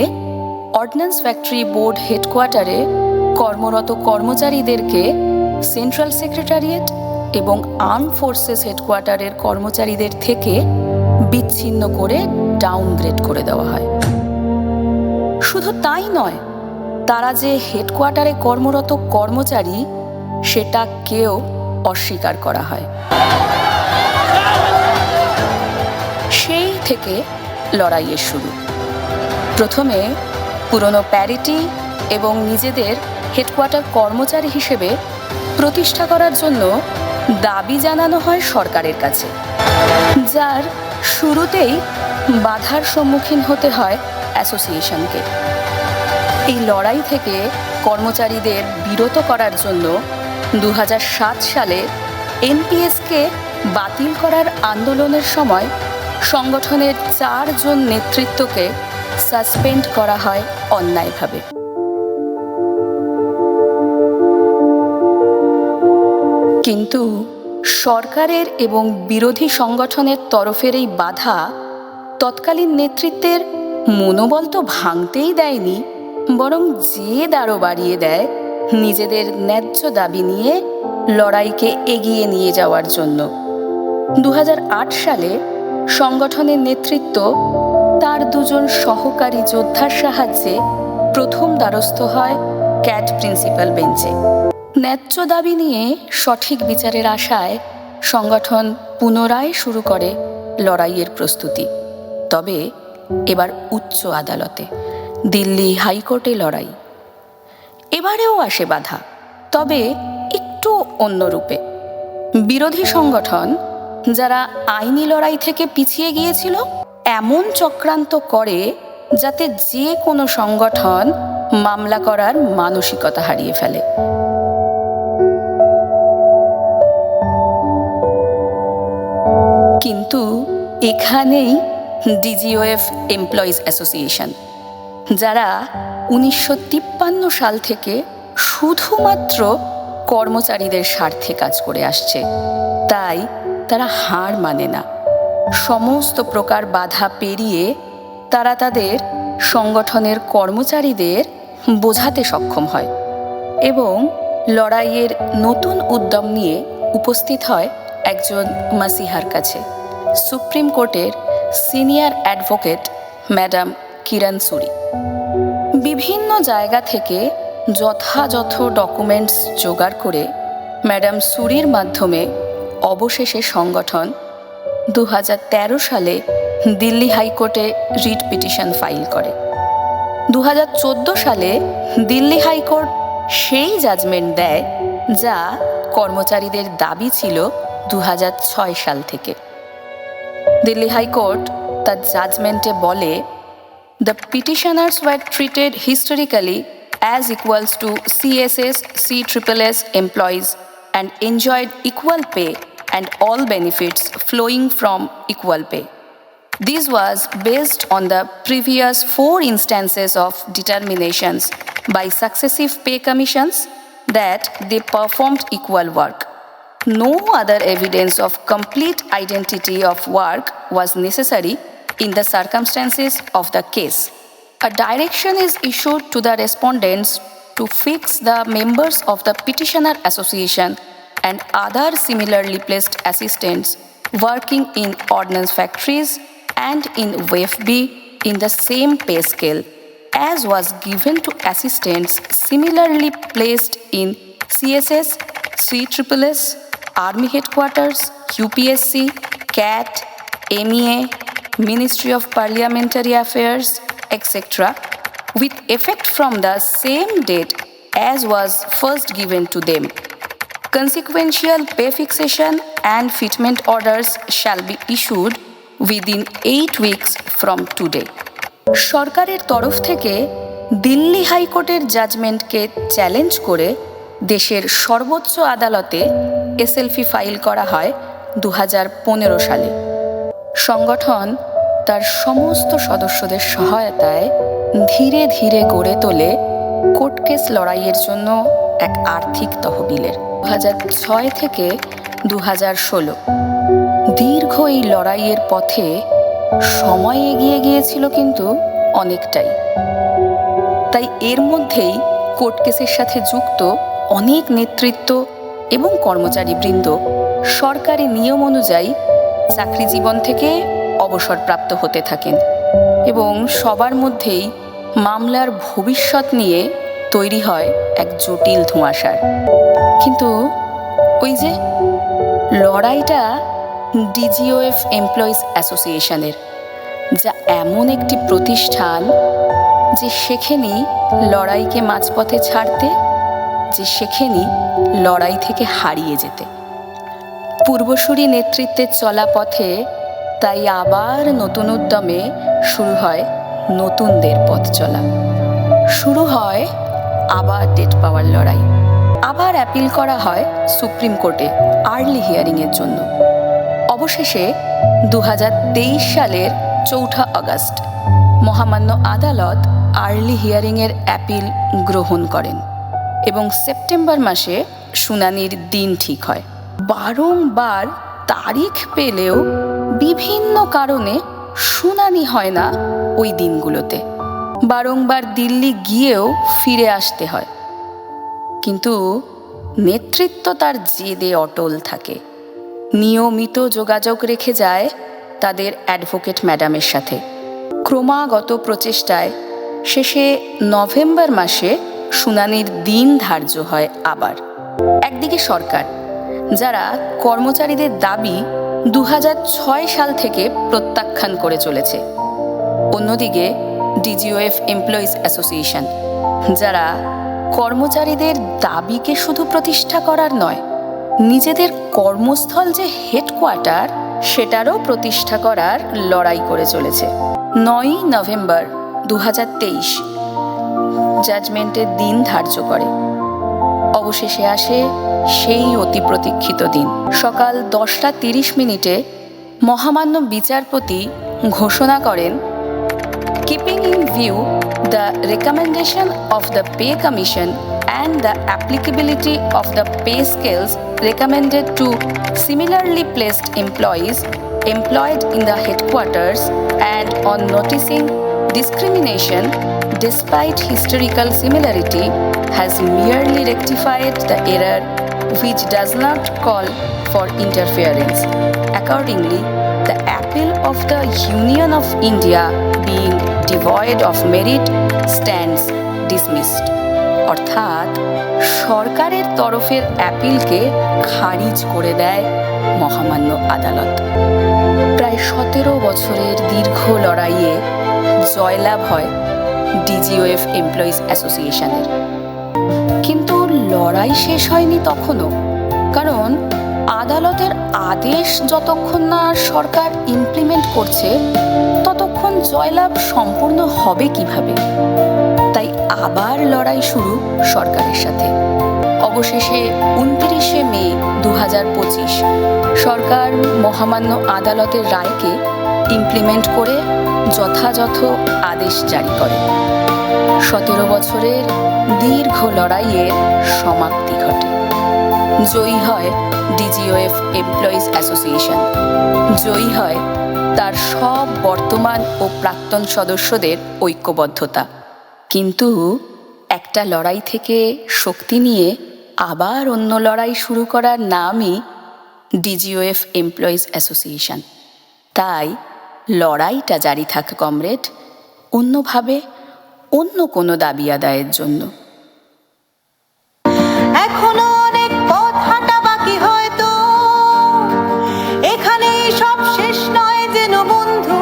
অর্ডিন্যান্স ফ্যাক্টরি বোর্ড হেডকোয়ার্টারে কর্মরত কর্মচারীদেরকে সেন্ট্রাল সেক্রেটারিয়েট এবং আর্ম ফোর্সেস হেডকোয়ার্টারের কর্মচারীদের থেকে বিচ্ছিন্ন করে ডাউনগ্রেড করে দেওয়া হয়। শুধু তাই নয়, তারা যে হেডকোয়ার্টারে কর্মরত কর্মচারী সেটা কেউ অস্বীকার করা হয়। সেই থেকে লড়াইয়ের শুরু। প্রথমে পুরনো প্যারিটি এবং নিজেদের হেডকোয়ার্টার কর্মচারী হিসেবে প্রতিষ্ঠা করার জন্য দাবি জানানো হয় সরকারের কাছে, যার শুরুতেই বাধার সম্মুখীন হতে হয় অ্যাসোসিয়েশনকে। এই লড়াই থেকে কর্মচারীদের বিরত করার জন্য 2007 সালে এনপিএসকে বাতিল করার আন্দোলনের সময় সংগঠনের 4 জন নেতৃত্বকে সাসপেন্ড করা হয় অন্যায়ভাবে। কিন্তু সরকারের এবং বিরোধী সংগঠনের তরফের এই বাধা তৎকালীন নেতৃত্বের মনোবল তো ভাঙতেই দেয়নি, বরং জেদ আরও বাড়িয়ে দেয় নিজেদের ন্যায্য দাবি নিয়ে লড়াইকে এগিয়ে নিয়ে যাওয়ার জন্য। 2008 সালে সংগঠনের নেতৃত্ব তার 2 জন সহকারী যোদ্ধার সাহায্যে প্রথম দ্বারস্থ হয় ক্যাট প্রিন্সিপাল বেঞ্চে। ন্যায্য দাবি নিয়ে সঠিক বিচারের আশায় সংগঠন পুনরায় শুরু করে লড়াইয়ের প্রস্তুতি। তবে এবার উচ্চ আদালতে, দিল্লি হাইকোর্টে লড়াই। এবারেও আসে বাধা, তবে একটু অন্য রূপে। বিরোধী সংগঠন, যারা আইনি লড়াই থেকে পিছিয়ে গিয়েছিল, এমন চক্রান্ত করে যাতে যে কোনো সংগঠন মামলা করার মানসিকতা হারিয়ে ফেলে। কিন্তু এখানেই ডিজিওএফ এমপ্লয়িজ অ্যাসোসিয়েশন, যারা 1953 সাল থেকে শুধুমাত্র কর্মচারীদের স্বার্থে কাজ করে আসছে, তাই তারা হার মানে না। সমস্ত প্রকার বাধা পেরিয়ে তারা তাদের সংগঠনের কর্মচারীদের বোঝাতে সক্ষম হয় এবং লড়াইয়ের নতুন উদ্যম নিয়ে উপস্থিত হয় একজন মাসিহার কাছে, সুপ্রিম কোর্টের সিনিয়র অ্যাডভোকেট ম্যাডাম কিরণ সুরি। বিভিন্ন জায়গা থেকে যথাযথ ডকুমেন্টস জোগাড় করে ম্যাডাম সুরির মাধ্যমে অবশেষে সংগঠন 2013 সালে দিল্লি হাইকোর্টে রিট পিটিশন ফাইল করে। 2014 সালে দিল্লি হাইকোর্ট সেই জাজমেন্ট দেয় যা কর্মচারীদের দাবি ছিল 2006 সাল থেকে। দিল্লি হাইকোর্ট তার জাজমেন্টে বলে, "The petitioners were treated historically as equals to CSS, CSSS employees and enjoyed equal pay and all benefits flowing from equal pay. This was based on the previous 4 instances of determinations by successive pay commissions that they performed equal work. No other evidence of complete identity of work was necessary in the circumstances of the case. A direction is issued to the respondents to fix the members of the petitioner association and other similarly placed assistants working in ordnance factories and in WFB in the same pay scale as was given to assistants similarly placed in CSS, CSSS, Army Headquarters, UPSC, CAT, MEA, Ministry of Parliamentary Affairs, etc., with effect from the same date as was first given to them. Consequential pay fixation and fitment orders shall be issued within 8 weeks from today." সরকারের তরফ থেকে দিল্লি হাইকোর্টের জাজমেন্টকে challenge করে দেশের সর্বোচ্চ আদালতে SLP file করা হয় 2015 সালে। সংগঠন তার সমস্ত সদস্যদের সহায়তায় ধীরে ধীরে গড়ে তোলে কোর্ট কেস লড়াইয়ের জন্য এক আর্থিক তহবিলের। 2006 থেকে 2016 দীর্ঘ এই লড়াইয়ের পথে সময় এগিয়ে গিয়েছিল কিন্তু অনেকটাই। তাই এর মধ্যেই কোর্ট কেসের সাথে যুক্ত অনেক নেতৃত্ব এবং কর্মচারীবৃন্দ সরকারি নিয়ম অনুযায়ী চাকরি জীবন থেকে অবসরপ্রাপ্ত হতে থাকেন এবং সবার মধ্যেই মামলার ভবিষ্যৎ নিয়ে তৈরি হয় এক জটিল ধোঁয়াশার। কিন্তু ওই যে লড়াইটা ডিজিওএফ এমপ্লয়িজ অ্যাসোসিয়েশনের, যা এমন একটি প্রতিষ্ঠান যে শেখেনি লড়াইকে মাঝপথে ছাড়তে, যে শেখেনি লড়াই থেকে হারিয়ে যেতে। পূর্বসূরি নেতৃত্বের চলা পথে তাই আবার নতুন উদ্যমে শুরু হয় নতুনদের পথ চলা। শুরু হয় আবার ডেট পাওয়ার লড়াই। আবার অ্যাপিল করা হয় সুপ্রিম কোর্টে আর্লি হিয়ারিংয়ের জন্য। অবশেষে 2023 সালের 4 আগস্ট মহামান্য আদালত আর্লি হিয়ারিংয়ের অ্যাপিল গ্রহণ করেন এবং সেপ্টেম্বর মাসে শুনানির দিন ঠিক হয়। বারংবার তারিখ পেলেও বিভিন্ন কারণে শুনানি হয় না ওই দিনগুলোতে। বারংবার দিল্লি গিয়েও ফিরে আসতে হয়, কিন্তু নেতৃত্ব তার জেদে অটল থাকে। নিয়মিত যোগাযোগ রেখে যায় তাদের অ্যাডভোকেট ম্যাডামের সাথে। ক্রমাগত প্রচেষ্টায় শেষে নভেম্বর মাসে শুনানির দিন ধার্য হয় আবার। একদিকে সরকার, যারা কর্মচারীদের দাবি 2006 সাল থেকে প্রত্যাখ্যান করে চলেছে। অন্যদিকে ডিজিওএফ এমপ্লয়িজ অ্যাসোসিয়েশন, যারা কর্মচারীদের দাবিকে শুধু প্রতিষ্ঠা করার নয়, নিজেদের কর্মস্থল যে হেডকোয়ার্টার সেটারও প্রতিষ্ঠা করার লড়াই করে চলেছে। 9 নভেম্বর 2023 জাজমেন্টের দিন ধার্য করে। অবশেষে আসে সেই অতি প্রতীক্ষিত দিন। সকাল 10:30 মহামান্য বিচারপতি ঘোষণা করেন, Keeping in view the recommendation of the Pay Commission and the applicability of the pay scales recommended to similarly placed employees employed in the headquarters, and on noticing discrimination despite historical similarity, has merely rectified the error which does not call for interference. Accordingly, the appeal of the Union of India being devoid of merit stands dismissed. অর্থাৎ সরকারের তরফের অ্যাপিলকে খারিজ করে দেয় মহামান্য আদালত। প্রায় 17 বছরের দীর্ঘ লড়াইয়ে জয়লাভ হয় ডিজিওএফ এমপ্লয়িজ অ্যাসোসিয়েশনের। কিন্তু লড়াই শেষ হয়নি তখনও, কারণ আদালতের আদেশ যতক্ষণ না সরকার ইমপ্লিমেন্ট করছে ততক্ষণ জয়লাভ সম্পূর্ণ হবে কিভাবে? তাই আবার লড়াই শুরু সরকারের সাথে। অবশেষে 29 মে 2025 সরকার মহামান্য আদালতের রায়কে ইমপ্লিমেন্ট করে যথাযথ আদেশ জারি করে। 17 বছরের দীর্ঘ লড়াইয়ের সমাপ্তি ঘটে। জয়ী হয় ডিজিওএফ এমপ্লয়িজ অ্যাসোসিয়েশন, জয়ী হয় তার সব বর্তমান ও প্রাক্তন সদস্যদের ঐক্যবদ্ধতা। কিন্তু একটা লড়াই থেকে শক্তি নিয়ে আবার অন্য লড়াই শুরু করার নামই ডিজিওএফ এমপ্লয়িজ অ্যাসোসিয়েশন। তাই লড়াইটা জারি থাক কমরেড, অন্যভাবে অন্য কোনো দাবি আদায়ের জন্য। এখনো অনেক পথ হাঁটা বাকি, হয়তো এখানে সব শেষ নয় যেন বন্ধু।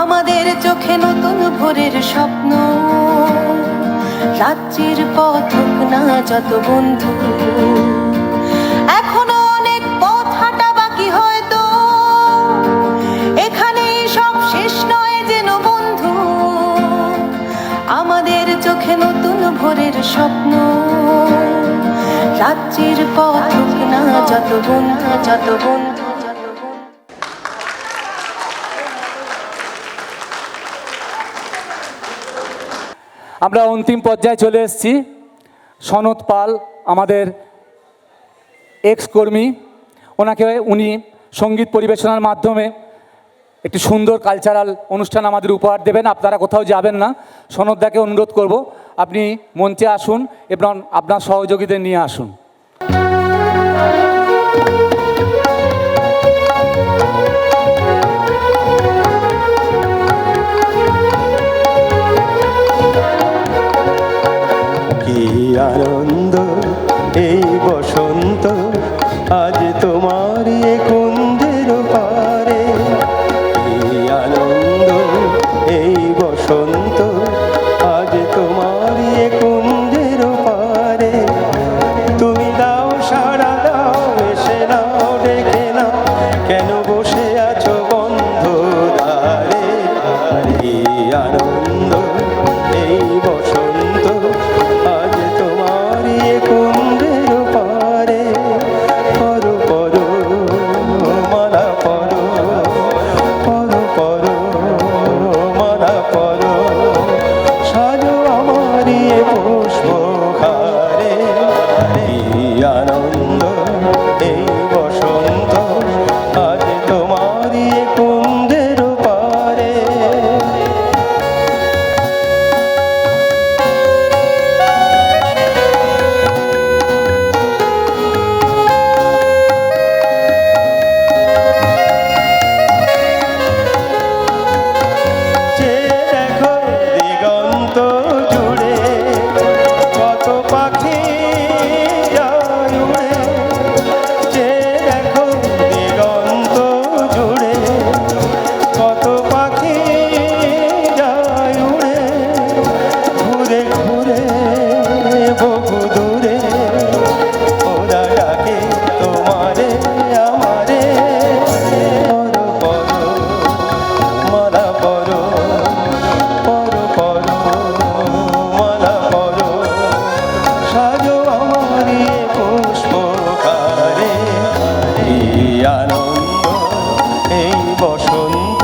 আমাদের চোখে নতুন ভোরের স্বপ্ন, রাত্রির পথ হোক না যত বন্ধু। এখনো অনেক পথ হাঁটা বাকি, হয়তো এখানে সব শেষ নয় যেন বন্ধু। আমাদের চোখে নতুন ভোরের স্বপ্ন, রাত্রির পথ হোক না যত বন্ধু, যত বন্ধু। আমরা অন্তিম পর্যায়ে চলে এসেছি। সনৎ পাল আমাদের এক্স কর্মী, উনি সঙ্গীত পরিবেশনার মাধ্যমে একটি সুন্দর কালচারাল অনুষ্ঠান আমাদের উপহার দেবেন। আপনারা কোথাও যাবেন না। সনদদাকে অনুরোধ করব, আপনি মঞ্চে আসুন এবং আপনার সহযোগীদের নিয়ে আসুন। কি আনন্দ এই বসন্ত, আজ তোমার এ কুঞ্জের পারে। কি আনন্দ এই বসন্ত, আজ তোমার এ কুঞ্জের পারে। তুমি দাও সাড়া দাও, এসে নাও ডেকে নাও, কেন বসে আছো বন্ধ দ্বারে। কি আনন্দ এই বসন্ত, আজ তোমার এ কুঞ্জের পারে। পরো পরো মালা পরো, পরো পরো মালা পরো, সাজো আমার এ পুষ্পহারে। কি আনন্দ এই বসন্ত, আজ তোমার এ কুঞ্জের পারে। যে দেখো দিগন্ত জুড়ে, কত পাখি যায় উড়ে। যে দেখো দিগন্ত জুড়ে, কত পাখি যায় উড়ে। ঘুরে ঘুরে বহু দূরে, ওরা ডাকে তোমারে আমারে। পরো পরো মালা পরো, পরো পরো মালা পরো, সাজো আমার এ পুষ্পহারে। কি আনন্দ এই বসন্ত,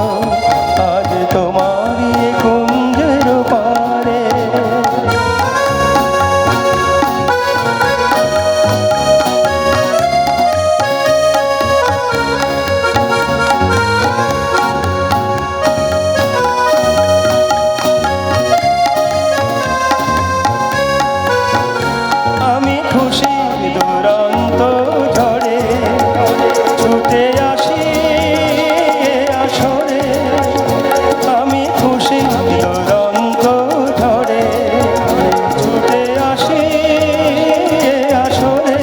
আজ তোমার এ কুঞ্জের পারে। আমি খুশি দুরন্ত ঝড়ে, ছুটে আসি এ আসরে। আমি খুশি দুরন্ত ঝড়ে, ছুটে আসি এ আসরে।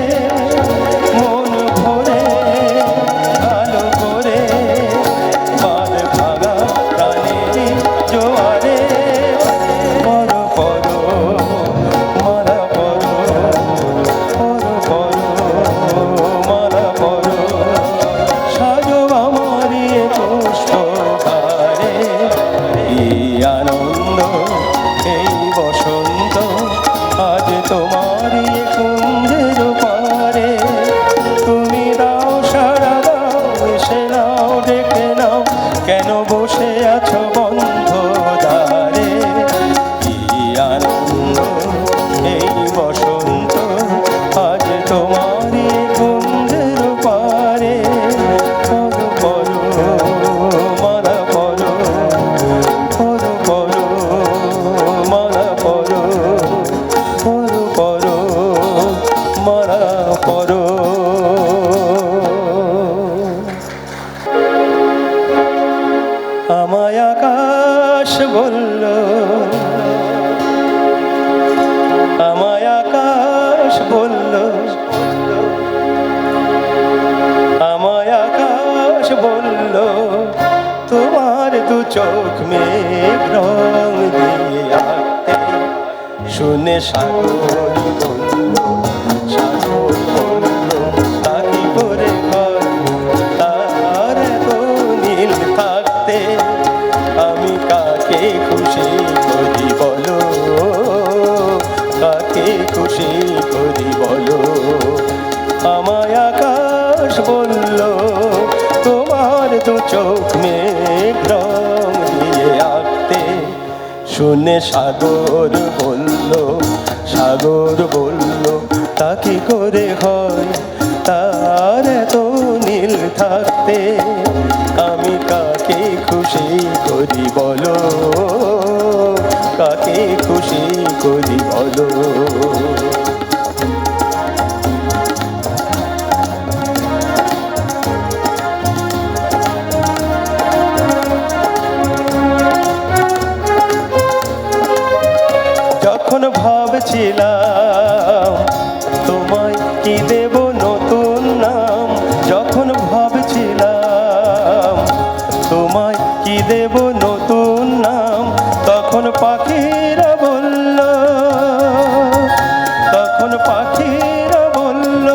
মন ভরে আলো করে, বাঁধ ভাঙা প্রাণের জোয়ারে। পরো পরো মালা পরো, পরো পরো মালা পরো, সাজো আমার এ পুষ্পহারে। কি আনন্দ এই বসন্ত, আজ তোমার এ কুঞ্জের পারে। তুমি দাও সাড়া দাও, এসে নাও ডেকে নাও, কেন বসে আছো বন্ধ দ্বারে। কি আনন্দ এই বসন্ত, আজ তোমার এ কুঞ্জের পারে। পরো পরো মালা পরো, পরো পরো মালা পরো, পরো পরো মালা পরো। আমায় আকাশ বলল, আমায় আকাশ বলল, আমায় আকাশ বলল, তোমার দু চোখ মেঘ রং দিয়ে আঁকতে। শুনে সাগর বলল, সাগর বলল, তাকি করে ঘর তার তো নীল থাকতে। আমি কাকে খুশি করি বলো, কাকে খুশি করি বলো। আমায় আকাশ বলল, তোমার দু চোখ মেঘ রং দিয়ে আঁকতে। শুনে সাগর বলল, সাগর বলল, তা কি করে হয় তার তো নীল নীল থাকতে আমি কাকে খুশি করি বলো, কাকে খুশি করি বলো। যখন ভাবছিলাম তোমায় কি দেব নতুন নাম, যখন ভাবছিলাম তোমায় কি দেব নতুন নাম, তখন পাখিরা বলল, তখন পাখিরা বলল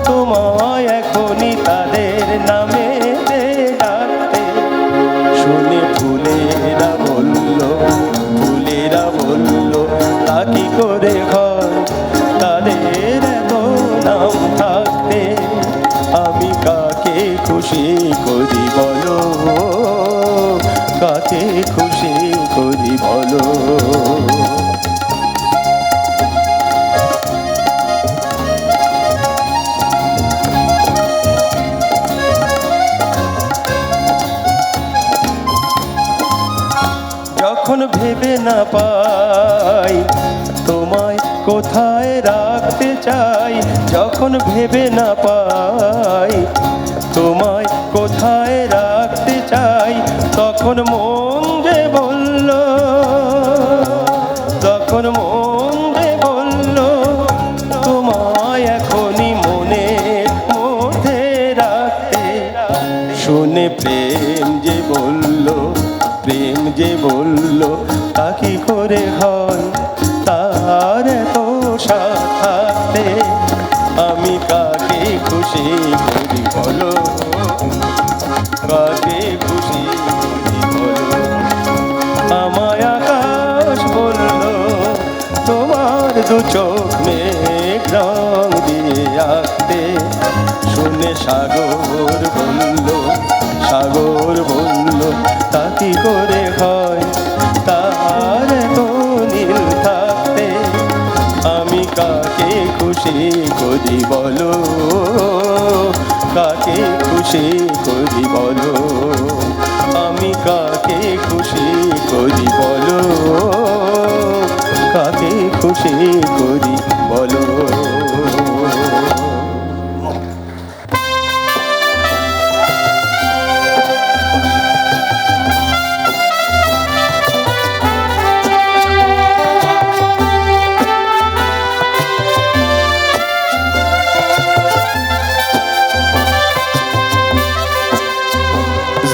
তোমায় এখনই তাদের নামে ডাকতে। শুনে ফুলেরা বলল, ফুলেরা বলল তা কি করে হয় তাদের এত নাম থাকতে, আমি কাকে খুশি করি বলো, কাকে খুশি করি বলো। যখন ভেবে না পাই তোমায় কোথায় রাখতে চাই, যখন ভেবে না পাই তোমায় কোথায় রাখতে চাই, তখন মন যে বলল, তখন মন যে বলল তোমায় এখনই মনের মধ্যে রাখতে। শুনে প্রেম যে বলল, প্রেম যে বলল তা কি করে হয় তার এত সাথ থাকতে, আমি কাকে খুশি করি বলো, কাকে খুশি করি বলো। আমায় আকাশ বলল তোমার দু চোখ মেঘ রং দিয়ে আঁকতে। শুনে সাগর বলল, সাগর বলল তা কি করে হয় তার তো নীল থাকতে, আমি কাকে খুশি করি বলো, কাকে খুশি করি বলো, আমি কাকে খুশি করি বলো, কাকে খুশি করি বলো।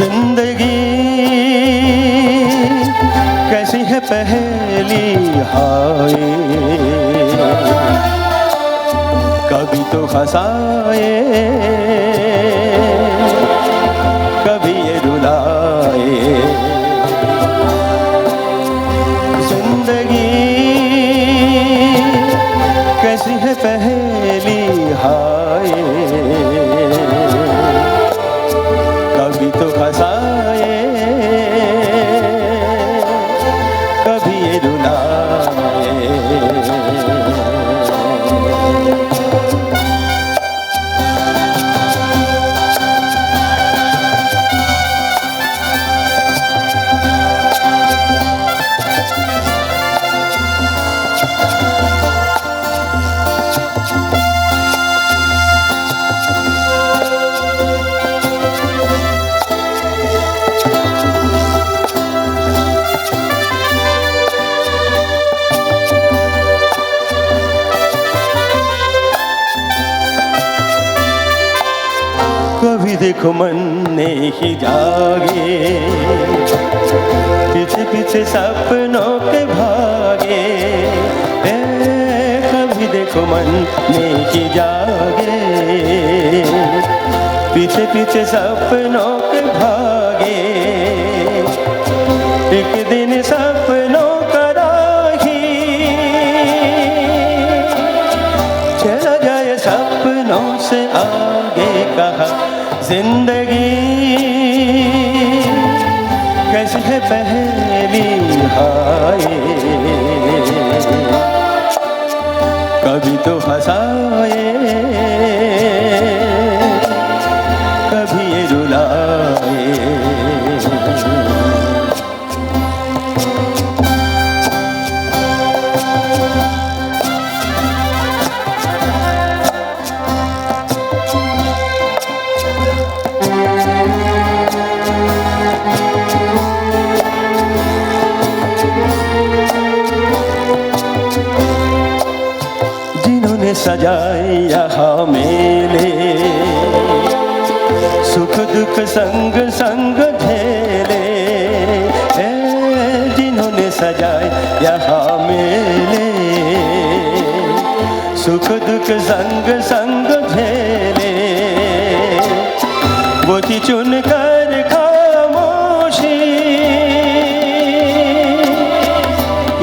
जिंदगी कैसी है पहेली हाय, कभी तो हंसाए कभी ये रुलाए। जिंदगी कैसी है पहेली हाय, कभी तो हंसाए कभी ये रुलाए। कभी देखो मन नहीं जागे, पीछे पीछे सपनों के भागे। कभी देखो मन नहीं जागे, पीछे पीछे सपनों के भागे। एक दिन सपनों का राही चला जाए सपनों से आगे कहा। जिंदगी कैसी है पहेली हाय, कभी तो हंसाए कभी ये रुलाए। जिन्होंने सजाए यहाँ मेले, सुख दुख संग संग झेले, जिन्होंने सजाए यहाँ मेले, सुख दुख संग संग झेले, वो थी चुन कर खामोशी,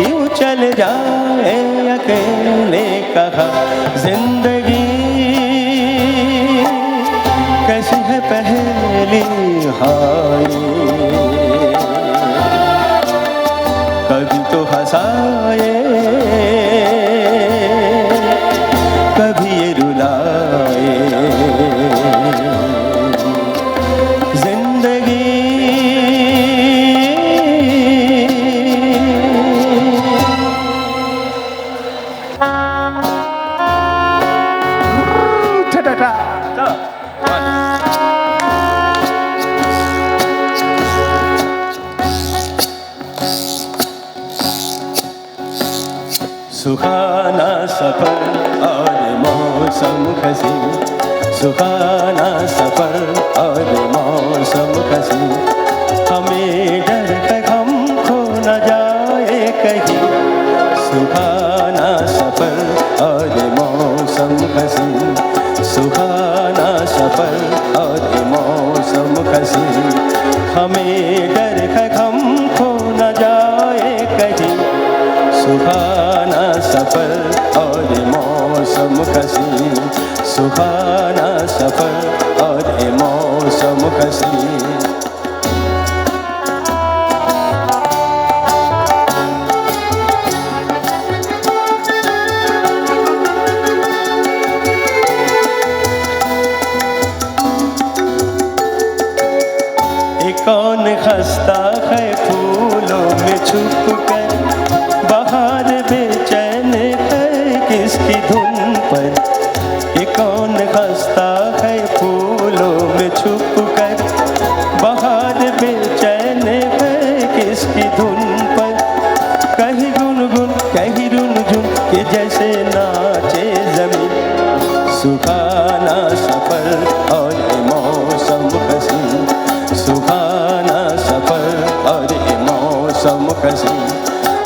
यूं चल जाए अकेले कहा जिंदगी कैसी है पहली हाय। कभी तो हंसाए कभी ये रुलाए, जिंदगी सुहाना सफर और मौसम खसी, सुहाना सफर और मौसम खसी, हमें डर का गम खो न जाए कहीं। सुहाना सफर और मौसम खसी, सुहाना सफर और मौसम खसी, हमें डर का गम खो न जाए कहीं। सुहाना सफर और मौसम खसी, सुहाना सफर और मौसम खसी। कौन हंसता है फूलों में छुप कर, बाहर बेचैन है किसकी धुन पर। ये कौन हंसता है फूलों में छुप कर, बाहर बेचैन है किसकी धुन पर। कहीं गुनगुन कहीं रुनझुन के जैसे नाचे जमीन। सुहाना सफर और मौसम खसी, सुहाना सफर और मौसम खसी,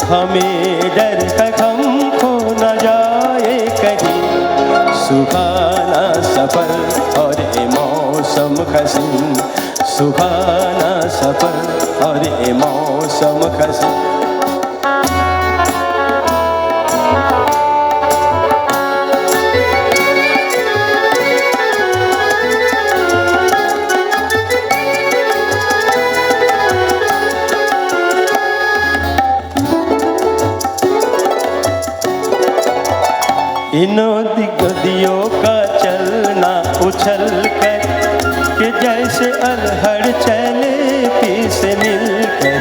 हमें डर का गम खो न जाए कहीं। सुहाना सफर और मौसम खसी, सुहाना सफर और मौसम खसी। इन नदियों का चलना उछल कर, कि जैसे अरहर चले पीस मिलकर।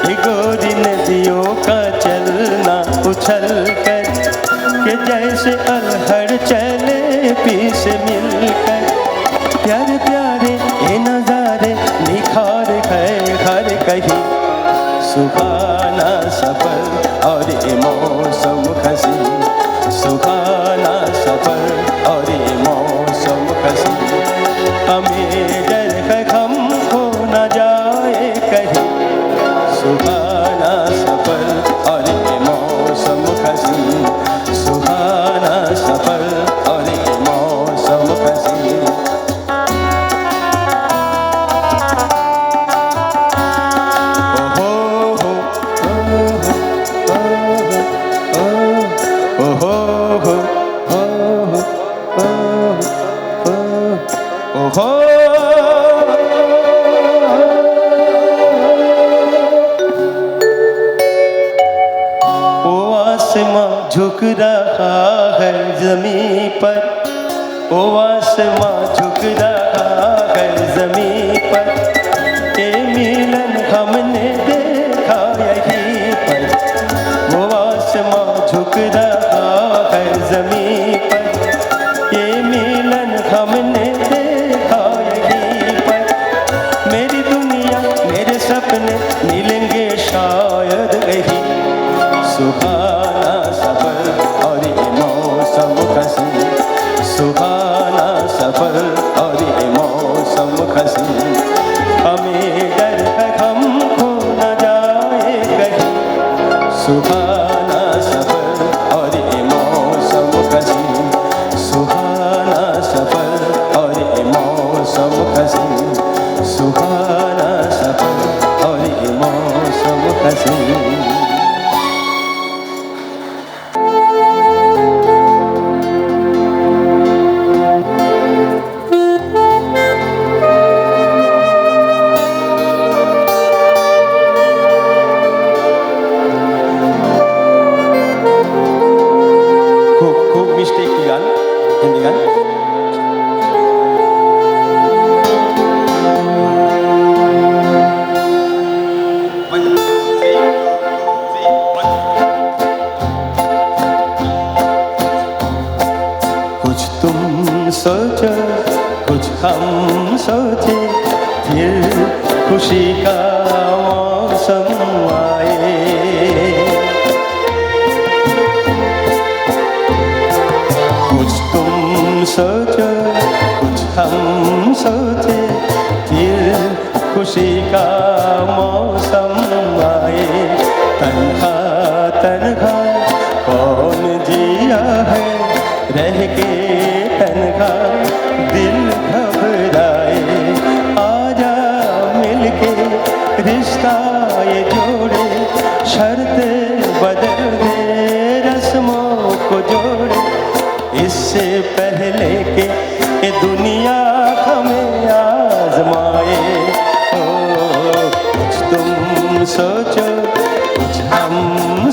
ये गोरी नदियों का चलना उछल कर, कि जैसे अरहर चले पीस मिलकर। प्यारे प्यारे ये नजारे निखार है हर कहीं। सुहाना सफर और ये मौसम खसी, सुहाना सफर और ये मौसम खसी, हमें डर का गम खो न जाए कहीं। सुहाना सफर और ये मौसम खसी, सुहाना सफर और ये मौसम खसी। झुक रहा है जमीन पर, ओ आसमां झुक रहा है सफर और ये मौसम खसी, हमें डर है हमको न जाए कहीं। सुहाना सफर और ये मौसम खसी, सुहाना सफर और ये मौसम खसी, सुहाना सफर और ये मौसम खसी। খুব মিষ্টি একটি গান, হিন্দি গান। कुछ तुम सोचो कुछ हम सोचे, फिर खुशी का मौसम आए। कुछ तुम सोचो कुछ हम सोचे, फिर खुशी का मौसम आए। तन्हा तन्हा कौन जिया है, रह के तन्हा दिल घबराए। आजा मिलके रिश्ता ये जोड़े, शर्त बदल दे रस्मों को जोड़े। इससे पहले कि ये दुनिया हमें आजमाए। ओ कुछ तुम सोचो कुछ हम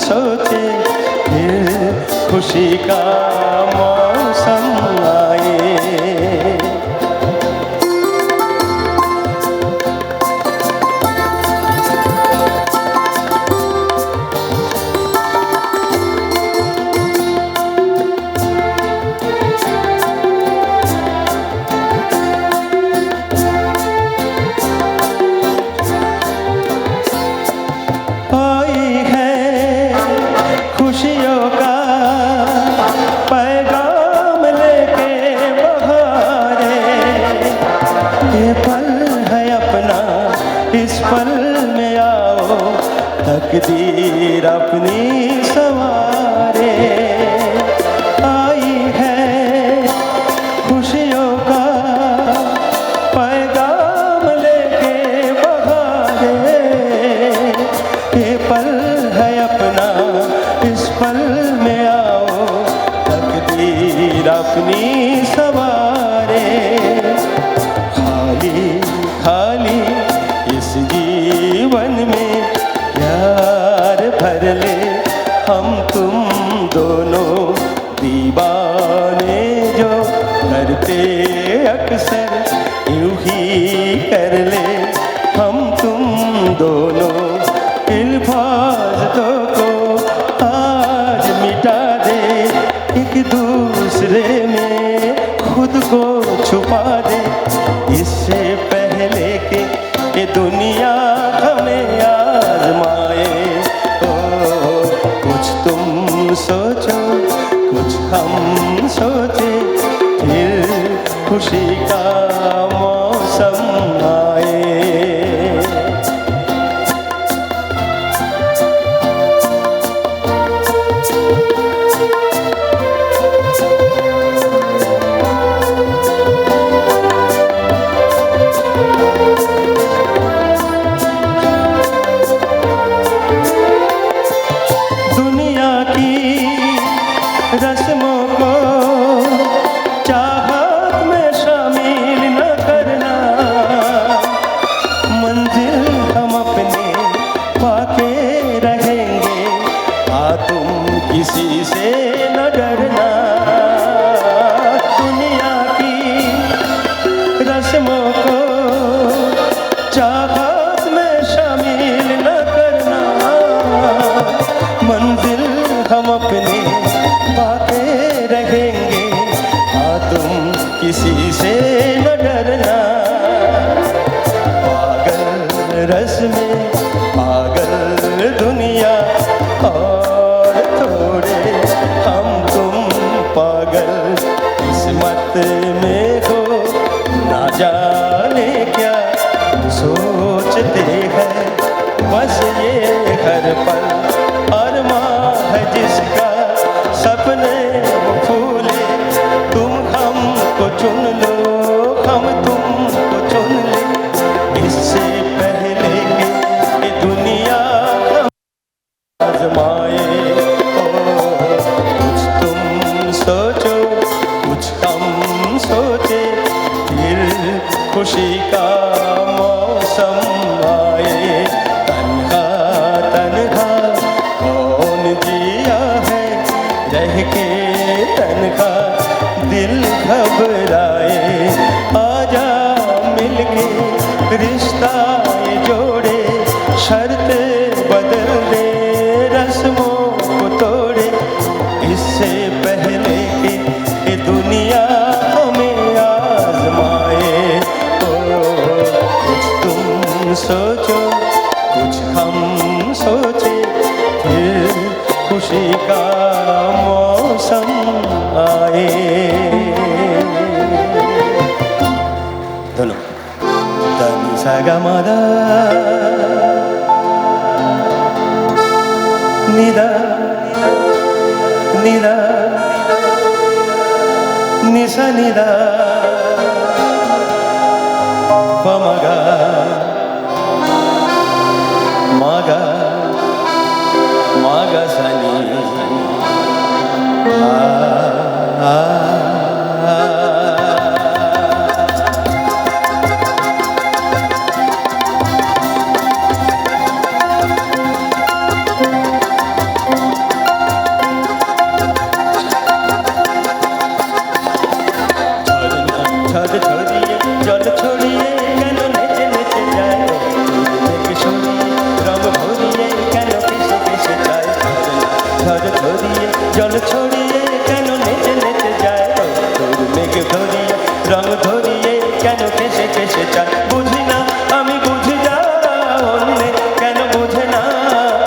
सोचे, फिर खुशी का मौसम आए। आई है खुशियों का पैगाम लेके बहारे। ये पल है अपना, इस पल में आओ, तकदीर अपनी संवारे। आई है खुशियों का पैगाम लेके बहारे। ये पल है अपना, इस पल में आओ, तकदीर अपनी सवारे। खाली खाली इस जीवन में प्यार भर ले, हम तुम दोनों दीवाने जो करते अक्सर यूं ही कर ले। हम तुम दोनों हिफाजतों को आज मिटा दे, एक दूसरे में खुद को छुपा दे। इससे पहले कि ये दुनिया हमें आजमाए। ओ कुछ तुम सोचो कुछ हम सोचे, फिर खुशी का मौसम आए। दुनिया की रस्मों को चाहत में शामिल न करना, मंजिल हम अपने पाके रहेंगे। तुम किसी से न डरना। दुनिया की रस्मों को चाहत में शामिल न करना, मंजिल हम अपने पाके रहेंगे। तुम किसी से न डरना। पागल रस्में पागल दुनिया, और थोड़े हम तुम पागल किस्मत में हो। का मौसम आए। तन्हा तन्हा कौन जिया है रह के तन्हा दिल घबराए। आजा मिलके रिश्ता ये जोड़े, शर्त बदल दे रस्मों को तोड़े। इससे पहले कि ये दुनिया हमें आजमाए। तो कुछ तुम सोचो कुछ हम सोचे, फिर खुशी का मौसम आए। धन्यवाद। धनी सा गा मा दा नि दा नि दा नि सा नि दा प मा गा मा गा मा गा सा नि आ आ জল ছড়িয়ে কেন নেচে নেচে যায়, সরিয়ে রঙ ভরিয়ে কেন কেসে কেসে যায়। ঝড় ছড়িয়ে জল ছড়িয়ে কেন নেচে নেচে যায়, মেঘ ধরিয়ে রঙ ধরিয়ে কেন কেসে কেসে যায়। বুঝি না আমি বুঝি যা অন্যে কেন বোঝে না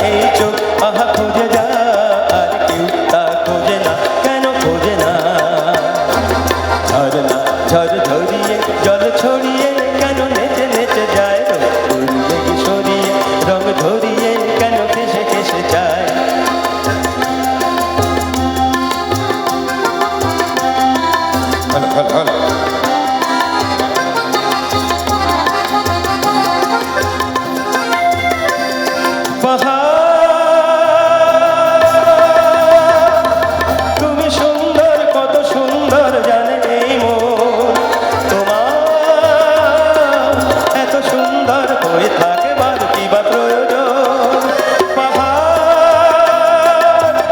এই চোখ আহা খুঁজে যা, আর কেউ তা খোঁজে না কেন খোঁজে না। ঝড় না ঝড় ধরিয়ে জল ছড়িয়ে কেন নেচে নেচে যায়, মেঘ সরিয়ে রঙ ধরিয়ে কেন কেসে কেসে যায়। তুমি সুন্দর কত সুন্দর জানে এই মন, তোমার এত সুন্দর হয়ে থাকে বার কি বা প্রয়োজন। পাহাড়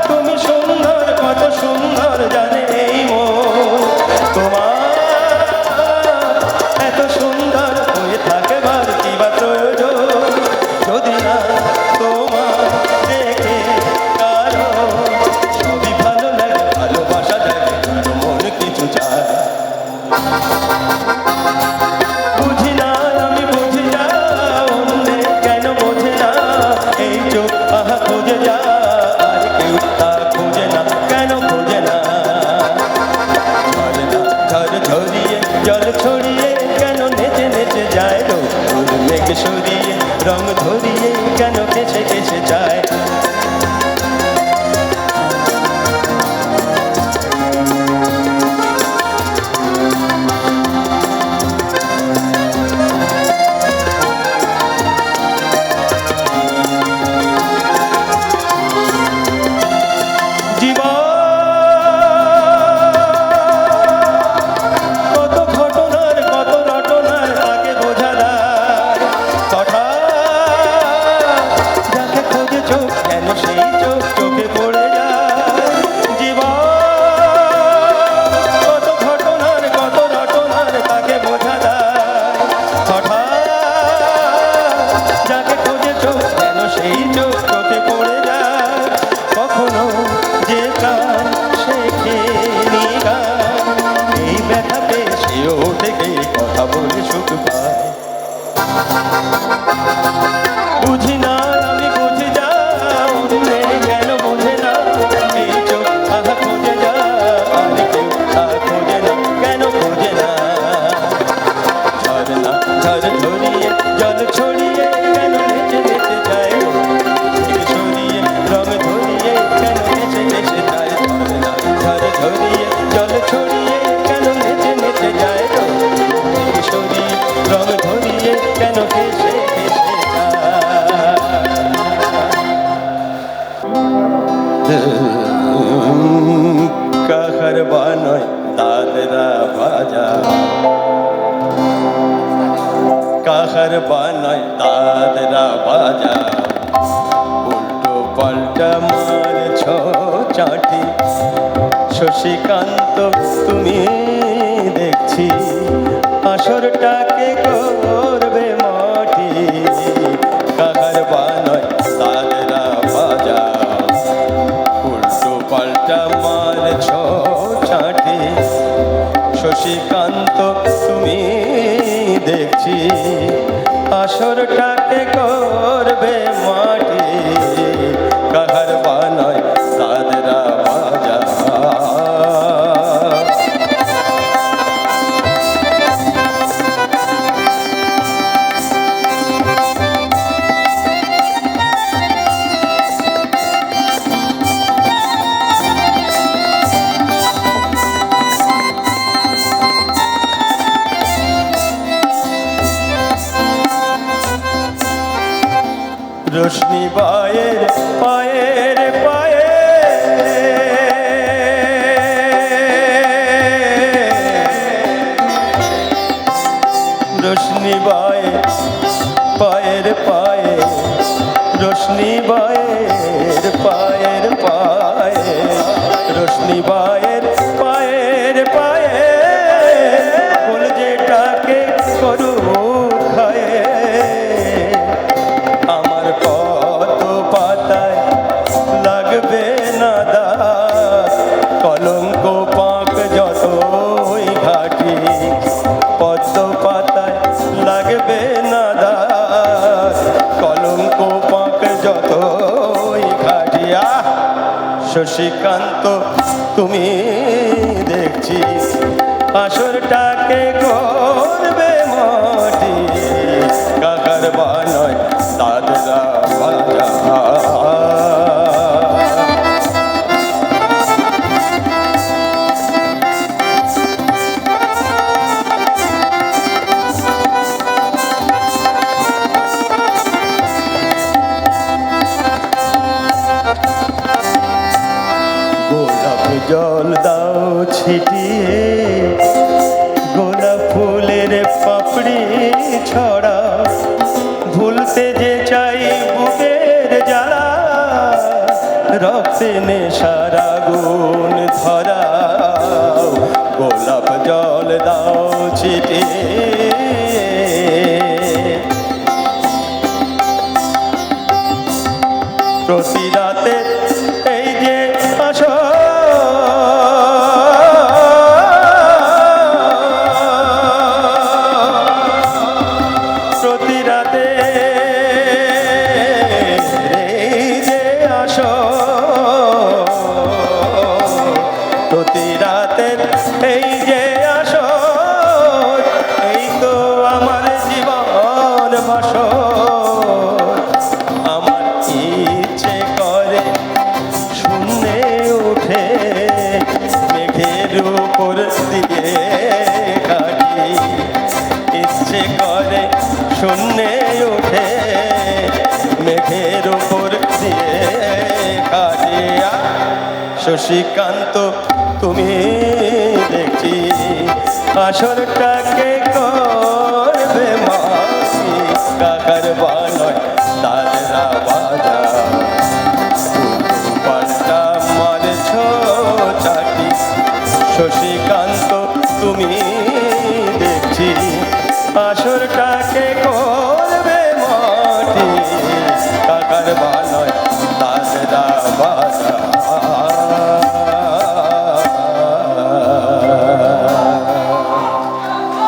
তুমি সুন্দর কত সুন্দর জানে এই মন, তোমার এত সুন্দর হয়ে থাকে বার কি বা প্রয়োজন। যদি না তোমার দেখে কারো সবই ভালো লাগে, ভালোবাসা দেখে মন কিছু চায়। বুঝি না আমি বুঝি না অন্যে কেন বোঝে না এই চোখ আহা খোঁজে যা, আর কেউ তা খোঁজে না কেন খোঁজে না। ঝড় না ঝড় ঝরিয়ে জল ছড়িয়ে কেন নেচে নেচে যায়, মেঘ সরিয়ে রঙ ধরিয়ে কেন কেসে কেসে যায়। কত ঘটনার কত রটনার তাকে বোঝা যায়, হঠাৎ যাকে খোঁজে চোখ কেন সেই চোখ চোখে পড়ে যায়। জীবন কত ঘটনার কত রটনার তাকে বোঝা যায়, হঠাৎ যাকে খোঁজে চোখ কেন সেই চোখ চোখে পড়ে যায়। কখনো যে কান শেখে নি গান, এই ব্যথা পেয়ে সেও থেকে কথা বলে সুখ পায়। বুঝি না আমি বুঝি যা অন্যে কেন বোঝে না এই চোখ আহা খোঁজে যা, আর কেউ তা খোঁজে না কেন খোঁজে না। ঝড় না ঝড় ধরিয়ে জল ছড়িয়ে কেন নেচে নেচে যায়, মেঘ সরিয়ে রঙ ধরিয়ে কেন নেচে নেচে যায়। ঝড় না ঝড় ধরিয়ে জল ছড়িয়ে কেন নেচে নেচে যায়, মেঘ সরিয়ে রঙ ধরিয়ে কেন কেসে কেসে যায়। কাহার বানয় দাদরা ভাজা কাহার বানায় দাদরা বাজা উল্টো পাল্টা মারছ চাটি শশীকান্ত তুমি দেখছি আসরটাকে করবে মাটি কাহার বানায় দাদরা বাজা উল্টো পাল্টা মারছ চাটি শশীকান্ত তুমি দেখছি আসরটাকে করবে মাটি কাহার বানায় দাদরা বাজা রোশনি বায়ের পায়ের পায়ে রোশনি বায়ের পায়ের পায়ে রোশনি বায়ের পায়ের পায়ে রোশনি বায়ের পায়ের পায়ে বল যেটাকে করু খায়ে আমার কত পাতায় লাগবে না দাগ কলঙ্ক পাক যতই ঘাটি পদ্ম পাতায় লাগবে না দাগ কলঙ্ক পাক যতই ঘাটি শশীকান্ত তুমি দেখছি আসরটাকে করবে মাটি কাকার বানয় দাদরা বাজা গোলাপ জল দাও ছিটিয়ে গোলাপ ফুলের পাপড়ি ছড়া ভুলতে যে চাই বুকের জ্বালা রক্তে নেশার আগুন ধরা গোলাপ জল দাও ছিটিয়ে প্রতি রাতে এই যে আসো প্রতি রাতে এই যে আসো প্রতি রাতে এই যে আসো এই তো আমার জীবন বাসো আমার ইচ্ছে করে শূন্যে উঠে মেঘের উপর দিয়ে কাটি ইচ্ছে করে শূন্যে উঠে মেঘের উপর দিয়ে কাটিয়া শশীকান্ত তুমি দেখছি আসরটাকে করবে মাটি কাকার বানয় দাদরা বাজা পাল্টা মারছ চাটি শশীকান্ত তুমি দেখছি আসরটাকে করবে মাটি কাকার বানয় দাদরা বাজা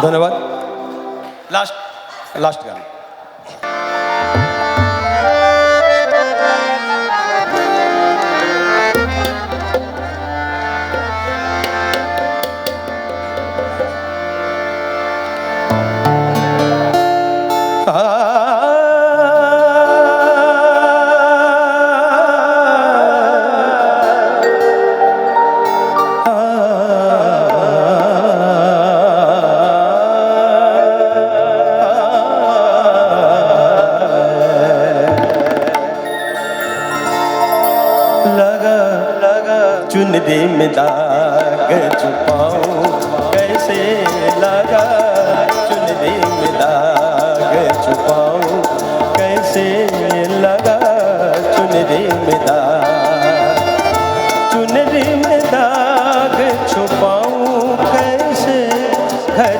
ধন্যবাদ লাস্ট গান चुनरी में दाग छुपाऊं कैसे लगा चुनरी में दाग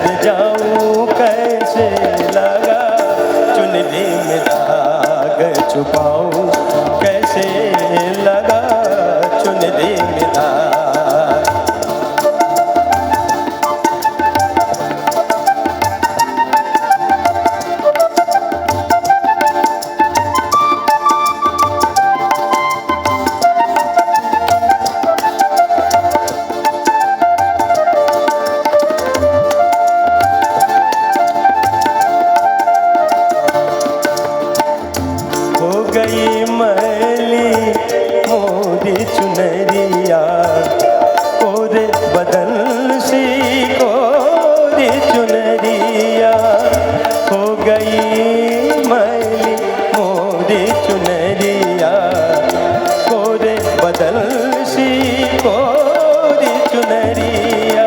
घर जाऊं कैसे लगा चुनरी में दाग छुपाऊं कैसे लगा चुनरी में दाग। हो गई मैली मोरी चुनरिया कोरे बदल सी कोरी चुनरिया हो गई मैली मोरी चुनरिया कोरे बदल सी कोरी चुनरिया।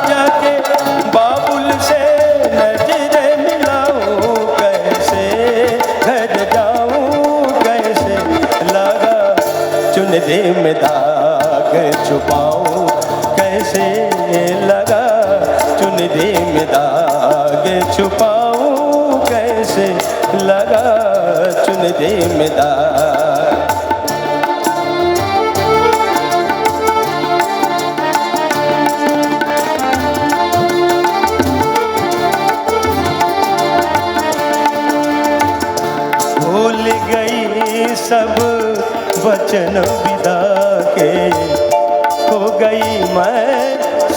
जाके बाबुल से नजरें मिलाऊं कैसे घर जाऊं कैसे लगा चुनरी में दाग छुपाऊं कैसे लगा चुनरी में दाग छुपाऊं कैसे लगा चुनरी में दाग। भूल गई सब वचन विदा के हो गई मैं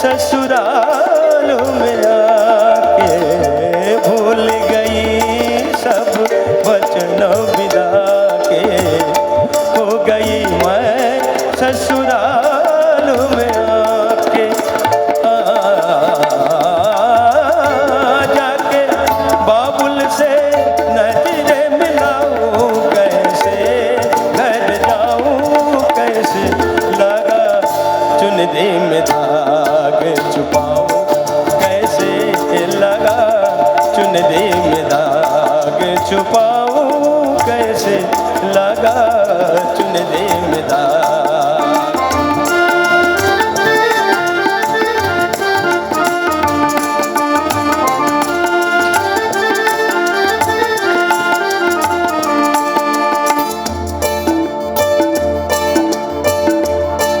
ससुराल में आके भूल गई सब वचन विदा के हो गई मैं ससुराल में आके जाके बाबुल से नजरें मिलाऊं कैसे घर जाऊं कैसे लगा चुनरी में दाग छुपाऊं कैसे लगा चुनरी में दाग छुपाऊं कैसे लगा चुनरी में दाग।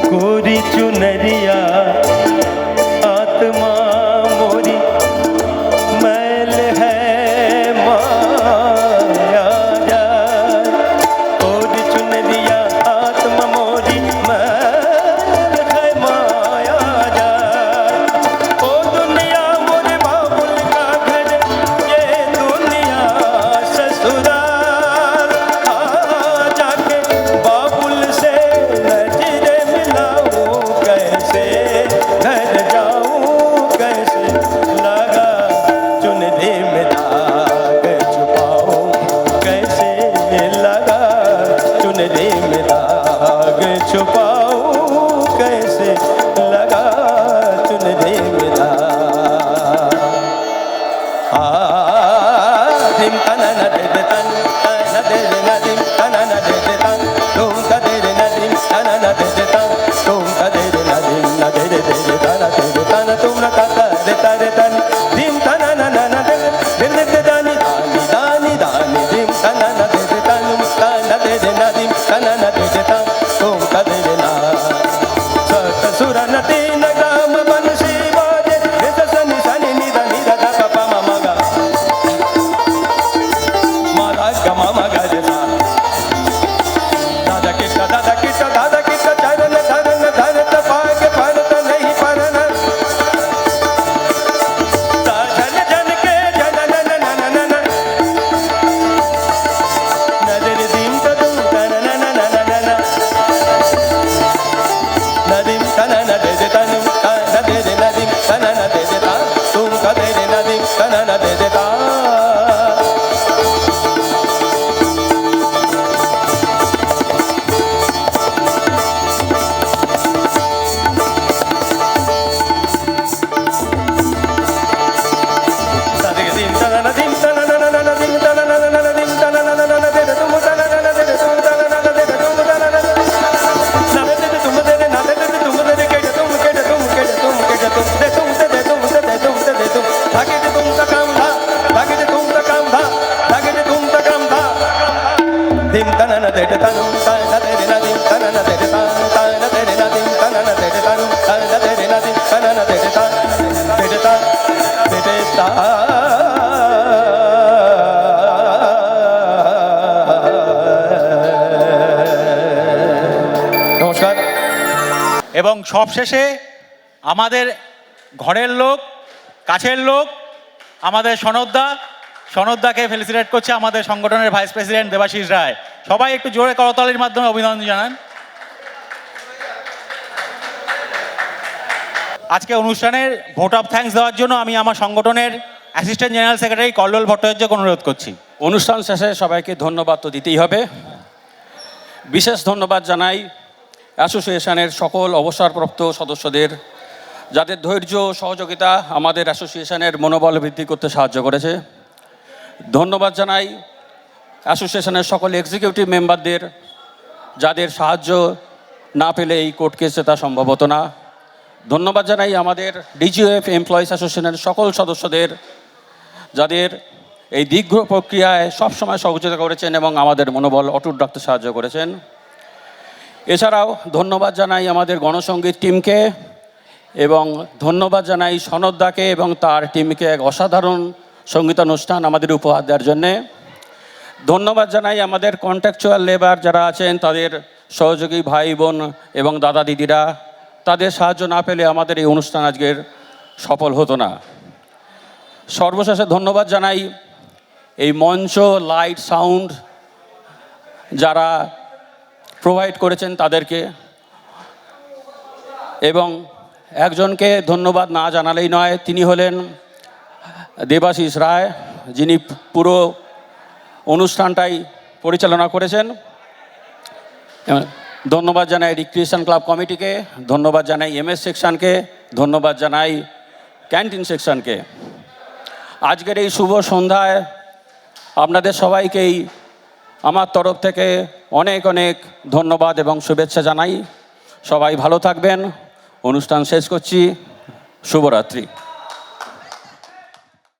कोरी चुनरिया आत्मा मोरी मैल है माया जाए कोरी चुनरिया आत्मा मोरी मैल है माया जाए। ओ दुनिया मोरे बाबुल का घर ये दुनिया ससुराल जाके बाबुल से नजरें मिलाऊं कैसे घर जाऊं कैसे लगा चुनरी में दाग छुपाऊं कैसे लगा चुनरी में दाग छुपाऊं कैसे लगा चुनरी में दाग। धिम तना न दे दे तन न दे दे न धिम तना न दे दे तन तुम का दे दे न धिम तना न दे दे तन तुम का दे दे न धिम न दे दे दे दे तना दे दे तन तुम न का दे तारे तन धिम तना न न न दे दे दे दे दानी दानी दानी दानी धिम तना न दे दे तन न दे दे न धिम तना न दे दे तन तुम का दे दे ना सत सुर न तीन गाम बंसी बाजे निस सनि सनि निध निध ध प प म म ग म ध ग म म ग रे सा दादा किट्टा चरण धरन धरत पाग परत नहीं परन जन जन के जन न न न न न नदर दीम तुम तन न न न न न नदीम तन न दे दे तन न दे दे नदीम तन न दे दे ता तुम का दे दे नदीम तन न दे दे ता। तुम na tere tanu ta na tere na dim ta na tere ta na tere na dim ta na tere tanu ta na tere na dim ta na tere ta tere ta tere ta নমস্কার। এবং সবশেষে আমাদের ঘরের লোক, কাছের লোক, আমাদের সনদদাকে felicitate করছে আমাদের সংগঠনের ভাইস প্রেসিডেন্ট দেবাশিস রায়। সবাই একটু জোরে করতালির মাধ্যমে অভিনন্দন জানান। আজকে অনুষ্ঠানের ভোট অফ থ্যাঙ্কস দেওয়ার জন্য আমি আমার সংগঠনের অ্যাসিস্ট্যান্ট জেনারেল সেক্রেটারি কল্লোল ভট্টাচার্যকে অনুরোধ করছি। অনুষ্ঠান শেষে সবাইকে ধন্যবাদ তো দিতেই হবে। বিশেষ ধন্যবাদ জানাই অ্যাসোসিয়েশনের সকল অবসরপ্রাপ্ত সদস্যদের, যাদের ধৈর্য সহযোগিতা আমাদের অ্যাসোসিয়েশনের মনোবল বৃদ্ধি করতে সাহায্য করেছে। ধন্যবাদ জানাই অ্যাসোসিয়েশনের সকল এক্সিকিউটিভ মেম্বারদের, যাদের সাহায্য না পেলে এই কোর্ট কেস জেতা সম্ভব হতো না। ধন্যবাদ জানাই আমাদের ডিজিওএফ এমপ্লয়িজ অ্যাসোসিয়েশনের সকল সদস্যদের, যাদের এই দীর্ঘ প্রক্রিয়ায় সবসময় সহযোগিতা করেছেন এবং আমাদের মনোবল অটুট রাখতে সাহায্য করেছেন। এছাড়াও ধন্যবাদ জানাই আমাদের গণসঙ্গীত টিমকে এবং ধন্যবাদ জানাই সনদদাকে এবং তার টিমকে এক অসাধারণ সঙ্গীতানুষ্ঠান আমাদের উপহার দেওয়ার জন্যে। ধন্যবাদ জানাই আমাদের কন্ট্রাকচুয়াল লেবার যারা আছেন, তাদের সহযোগী ভাই বোন এবং দাদা দিদিরা, তাদের সাহায্য না পেলে আমাদের এই অনুষ্ঠান আজকের সফল হতো না। সর্বশেষে ধন্যবাদ জানাই এই মঞ্চ, লাইট, সাউন্ড যারা প্রোভাইড করেছেন তাদেরকে, এবং একজনকে ধন্যবাদ না জানালেই নয়, তিনি হলেন দেবাশিস রায়, যিনি পুরো অনুষ্ঠানটাই পরিচালনা করেছেন। ধন্যবাদ জানাই রিক্রিয়েশন ক্লাব কমিটিকে, ধন্যবাদ জানাই এমএস সেকশনকে, ধন্যবাদ জানাই ক্যান্টিন সেকশনকে। আজকের এই শুভ সন্ধ্যায় আপনাদের সবাইকেই আমার তরফ থেকে অনেক অনেক ধন্যবাদ এবং শুভেচ্ছা জানাই। সবাই ভালো থাকবেন। অনুষ্ঠান শেষ করছি। শুভরাত্রি।